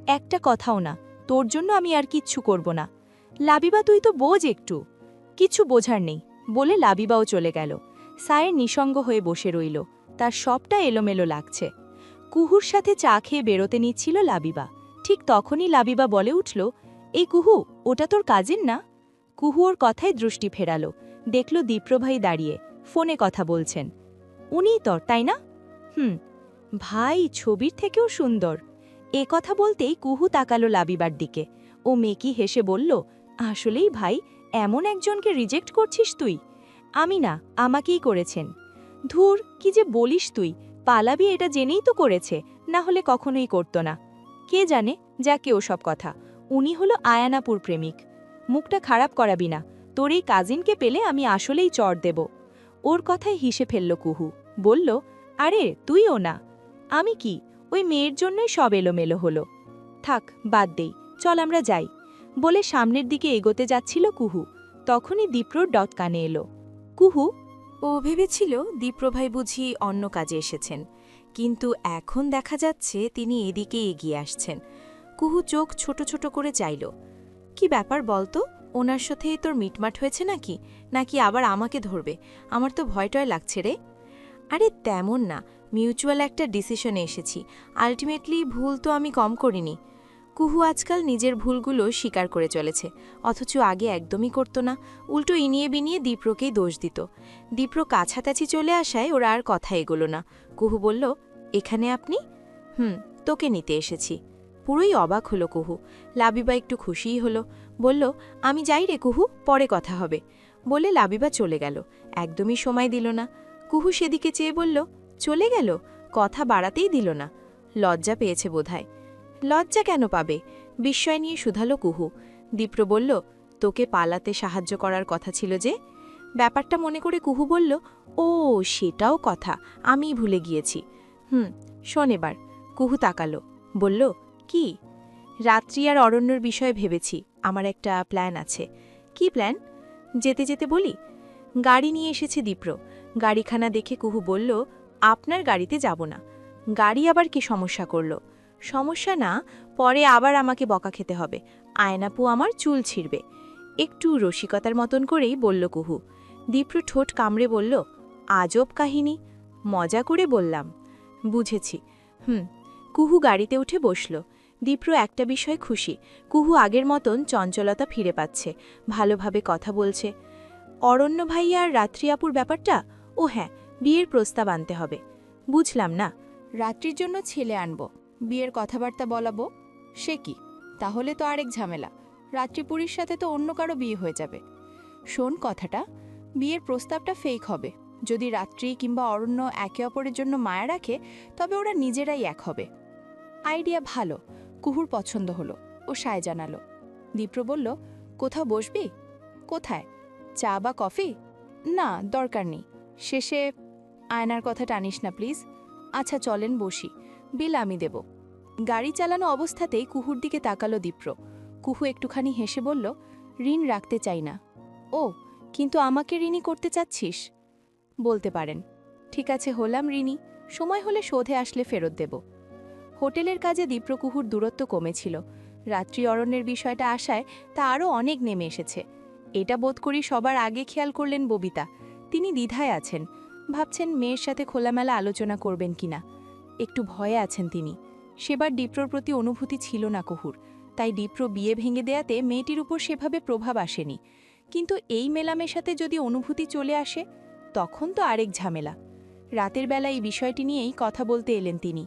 একটা কথাও না, তোর জন্য আমি আর কিচ্ছু করব না। লাবিবা, তুই তো বোঝ একটু। কিছু বোঝার নেই, বলে লাবিবাও চলে গেল। সায়ের নিসঙ্গ হয়ে বসে রইল, তার সবটা এলোমেলো লাগছে। কুহুর সাথে চা খেয়ে বেরোতে নিচ্ছিল লাবিবা। ঠিক তখনই লাবিবা বলে উঠল, এই কুহু, ওটা তোর কাজিন না? কুহু ওর কথায় দৃষ্টি ফেরাল, দেখল দীপ্রভাই দাঁড়িয়ে ফোনে কথা বলছেন। উনিই তোর, তাই না? ভাই, ছবির থেকেও সুন্দর। এ কথা বলতেই কুহু তাকালো লাবিবার দিকে। ও মেকি হেসে বলল, আসলেই ভাই, এমন একজনকে রিজেক্ট করছিস তুই? আমি না, আমাকেই করেছেন। ধুর, কি যে বলিস তুই, পালাবি এটা জেনেই তো করেছে, না হলে কখনোই করত না। কে জানে, যাকে ওসব কথা। উনি হলো আয়ানাপুর প্রেমিক। মুখটা খারাপ করাবি না, তোর এই কাজিনকে পেলে আমি আসলেই চড় দেব। ওর কথায় হিসে ফেলল কুহু, বলল, আরে তুইও না। আমি কি, ওই মেয়ের জন্যই সব এলোমেলো হলো। থাক, বাদ দেই, চল আমরা যাই। বলে সামনের দিকে এগোতে যাচ্ছিল কুহু, তখনই দীপ্রর ডট কানে এলো। কুহু। ও ভেবেছিল দীপ্রভাই বুঝি অন্য কাজে এসেছেন, কিন্তু এখন দেখা যাচ্ছে তিনি এদিকে এগিয়ে আসছেন। কুহু চোখ ছোট ছোট করে চাইল। কি ব্যাপার বলতো, ওনার সাথে তোর মিটমাট হয়েছে নাকি? নাকি আবার আমাকে ধরবে? আমার তো ভয়টয় লাগছে রে। আরে তেমন না, মিউচুয়াল একটা ডিসিশনে এসেছি। আলটিমেটলি ভুল তো আমি কম করিনি। কুহু আজকাল নিজের ভুলগুলো স্বীকার করে চলেছে, অথচ আগে একদমই করত না। উল্টো ইনিয়ে বিনিয়ে দীপ্রকেই দোষ দিত। দীপ্র কাছাকাছি চলে আসায় ওরা আর কথা এগোলো না। কুহু বলল, এখানে আপনি? তোকে নিতে এসেছি। পুরোই অবাক হলো কুহু। লাবিবা একটু খুশিই হলো, বলল, আমি যাই রে কুহু, পরে কথা হবে। বলে লাবিবা চলে গেল, একদমই সময় দিল না। কুহু সেদিকে চেয়ে বলল, চলে গেল? কথা বাড়াতেই দিল না। লজ্জা পেয়েছে বোধহয়। লজ্জা কেন পাবে? বিস্ময় নিয়ে শুধালো কুহু। দীপ্র বলল, তোকে পালাতে সাহায্য করার কথা ছিল যে। ব্যাপারটা মনে করে কুহু বলল, ও সেটাও কথা, আমিই ভুলে গিয়েছি। শোন এবার। কুহু তাকালো, বলল, কি? রাত্রি আর অরণ্যর বিষয়ে ভেবেছি, আমার একটা প্ল্যান আছে। কি প্ল্যান? যেতে যেতে বলি। গাড়ি নিয়ে এসেছে দীপ্র। গাড়িখানা দেখে কুহু বলল, আপনার গাড়িতে যাব না। গাড়ি আবার কি সমস্যা করল? সমস্যা না, পরে আবার আমাকে বকা খেতে হবে। আয়নাপু আমার চুল ছিঁড়বে। একটু রসিকতার মতন করেই বলল কুহু। দীপ্র ঠোঁট কামড়ে বলল, আজব কাহিনী। মজা করে বললাম। বুঝেছি। কুহু গাড়িতে উঠে বসল। দীপ্র একটা বিষয় খুশি, কুহু আগের মতন চঞ্চলতা ফিরে পাচ্ছে, ভালোভাবে কথা বলছে। অরণ্য ভাইয়া আর রাত্রি আপুর ব্যাপারটা? ও হ্যাঁ, বিয়ের প্রস্তাব আনতে হবে। বুঝলাম না। রাত্রির জন্য ছেলে আনব, বিয়ের কথাবার্তা বলাবো। সে কি? তাহলে তো আরেক ঝামেলা। রাত্রিপুরীর সাথে তো অন্য কারো বিয়ে হয়ে যাবে। শোন কথাটা, বিয়ের প্রস্তাবটা ফেক হবে। যদি রাত্রি কিংবা অরণ্য একে অপরের জন্য মায়া রাখে, তবে ওরা নিজেরাই এক হবে। আইডিয়া ভালো। কুহুর পছন্দ হলো। ও সায় জানালো। দীপ্র বলল, কোথাও বসবি? কোথায়? চা বা কফি? না, দরকার নেই। শেষে আয়নার কথা টানিস না প্লিজ। আচ্ছা চলেন বসি, বিল আমি দেব। গাড়ি চালানো অবস্থাতেই কুহুর দিকে তাকালো দীপ্র। কুহু একটুখানি হেসে বলল, ঋণ রাখতে চাই না। ও, কিন্তু আমাকে ঋণী করতে চাচ্ছিস? বলতে পারেন। ঠিক আছে, হলাম ঋণী। সময় হলে শোধে আসলে ফেরত দেব। হোটেলের কাজে দীপ্র কুহুর দূরত্ব কমেছিল। রাত্রি অরণ্যের বিষয়টা আসায় তা আরও অনেক নেমে এসেছে। এটা বোধ করি সবার আগে খেয়াল করলেন ববিতা। তিনি দ্বিধায় আছেন, ভাবছেন মেয়ের সাথে খোলামেলা আলোচনা করবেন কিনা। একটু ভয়ে আছেন তিনি। সেবার দীপ্রর প্রতি অনুভূতি ছিল না কুহুর, তাই দীপ্র বিয়ে ভেঙে দেয়াতে মেয়েটির উপর সেভাবে প্রভাব আসেনি। কিন্তু এই মেলামেশাতে যদি অনুভূতি চলে আসে, তখন তো আরেক ঝামেলা। রাতের বেলা এই বিষয়টি নিয়েই কথা বলতে এলেন তিনি।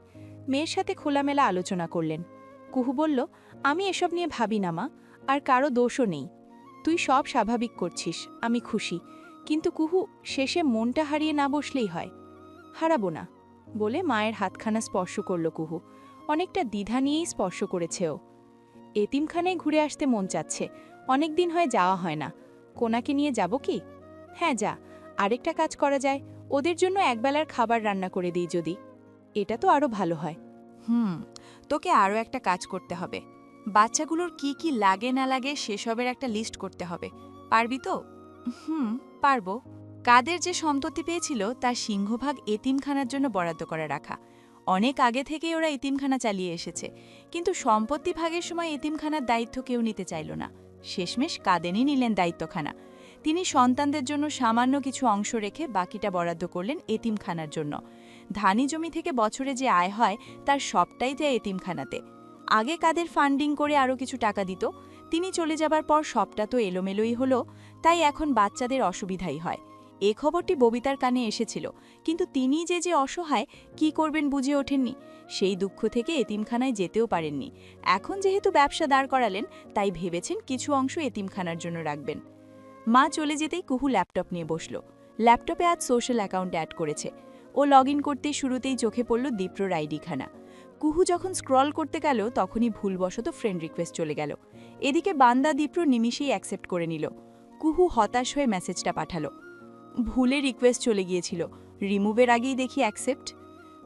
মেয়ের সাথে খোলামেলা আলোচনা করলেন। কুহু বলল, আমি এসব নিয়ে ভাবি না মা, আর কারো দোষও নেই। তুই সব স্বাভাবিক করছিস, আমি খুশি। কিন্তু কুহু, শেষে মনটা হারিয়ে না বসলেই হয়। হারাবো না বলে মায়ের হাতখানা স্পর্শ করল কুহু। অনেকটা দ্বিধা নিয়েই স্পর্শ করেছে ও। এতিমখানায় ঘুরে আসতে মন চাচ্ছে, অনেক দিন হয় যাওয়া হয় না। কোনাকে নিয়ে যাব কি? হ্যাঁ যা। আরেকটা কাজ করা যায়, ওদের জন্য একবেলার খাবার রান্না করে দিই যদি। এটা তো আরও ভালো হয়। তোকে আরও একটা কাজ করতে হবে। বাচ্চাগুলোর কি কি লাগে না লাগে সেসবের একটা লিস্ট করতে হবে। পারবি তো? পারবো। কাদের যে সম্পত্তি পেয়েছিল তার সিংহভাগ এতিমখানার জন্য বরাদ্দ করে রাখা। অনেক আগে থেকেই ওরা এতিমখানা চালিয়ে এসেছে, কিন্তু সম্পত্তি ভাগের সময় এতিমখানার দায়িত্ব কেউ নিতে চাইল না। শেষমেশ কাদেনই নিলেন দায়িত্বখানা। তিনি সন্তানদের জন্য সামান্য কিছু অংশ রেখে বাকিটা বরাদ্দ করলেন এতিমখানার জন্য। ধানি জমি থেকে বছরে যে আয় হয় তার সবটাই যায় এতিমখানাতে। আগে কাদের ফান্ডিং করে আরও কিছু টাকা দিত, তিনি চলে যাবার পর সবটা তো এলোমেলোই হলো, তাই এখন বাচ্চাদের অসুবিধাই হয়। এ খবরটি ববিতার কানে এসেছিল, কিন্তু তিনি যে অসহায়, কি করবেন বুঝে ওঠেননি। সেই দুঃখ থেকে এতিমখানায় যেতেও পারেননি। এখন যেহেতু ব্যবসা দাঁড় করালেন, তাই ভেবেছেন কিছু অংশ এতিমখানার জন্য রাখবেন। মা চলে যেতেই কুহু ল্যাপটপ নিয়ে বসল। ল্যাপটপে আজ সোশ্যাল অ্যাকাউন্ট অ্যাড করেছে। ও লগ ইন করতে শুরুতেই চোখে পড়ল দীপ্রর আইডিখানা। কুহু যখন স্ক্রল করতে গেল তখনই ভুলবশত ফ্রেন্ড রিকোয়েস্ট চলে গেল। এদিকে বান্দা দীপ্র নিমিষেই অ্যাকসেপ্ট করে নিল। কুহু হতাশ হয়ে মেসেজটা পাঠালো, ভুলে রিকোয়েস্ট চলে গিয়েছিল, রিমুভের আগেই দেখি অ্যাকসেপ্ট।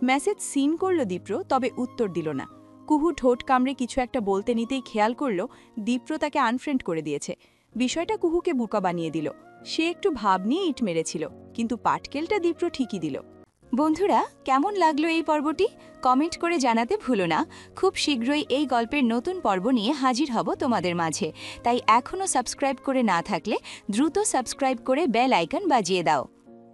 মেসেজ সিন করল দীপ্র, তবে উত্তর দিল না। কুহু ঠোঁট কামড়ে কিছু একটা বলতে নিতেই খেয়াল করল দীপ্র তাকে আনফ্রেন্ড করে দিয়েছে। বিষয়টা কুহুকে বোকা বানিয়ে দিল। সে একটু ভাব নিয়ে ইট মেরেছিল, কিন্তু পাটকেলটা দীপ্র ঠিকই দিল। বন্ধুরা, কেমন লাগলো এই পর্বটি? কমেন্ট করে জানাতে ভুলো না। খুব শীঘ্রই এই গল্পের নতুন পর্ব নিয়ে হাজির হব তোমাদের মাঝে, তাই এখনও সাবস্ক্রাইব করে না থাকলে দ্রুত সাবস্ক্রাইব করে বেল আইকন বাজিয়ে দাও।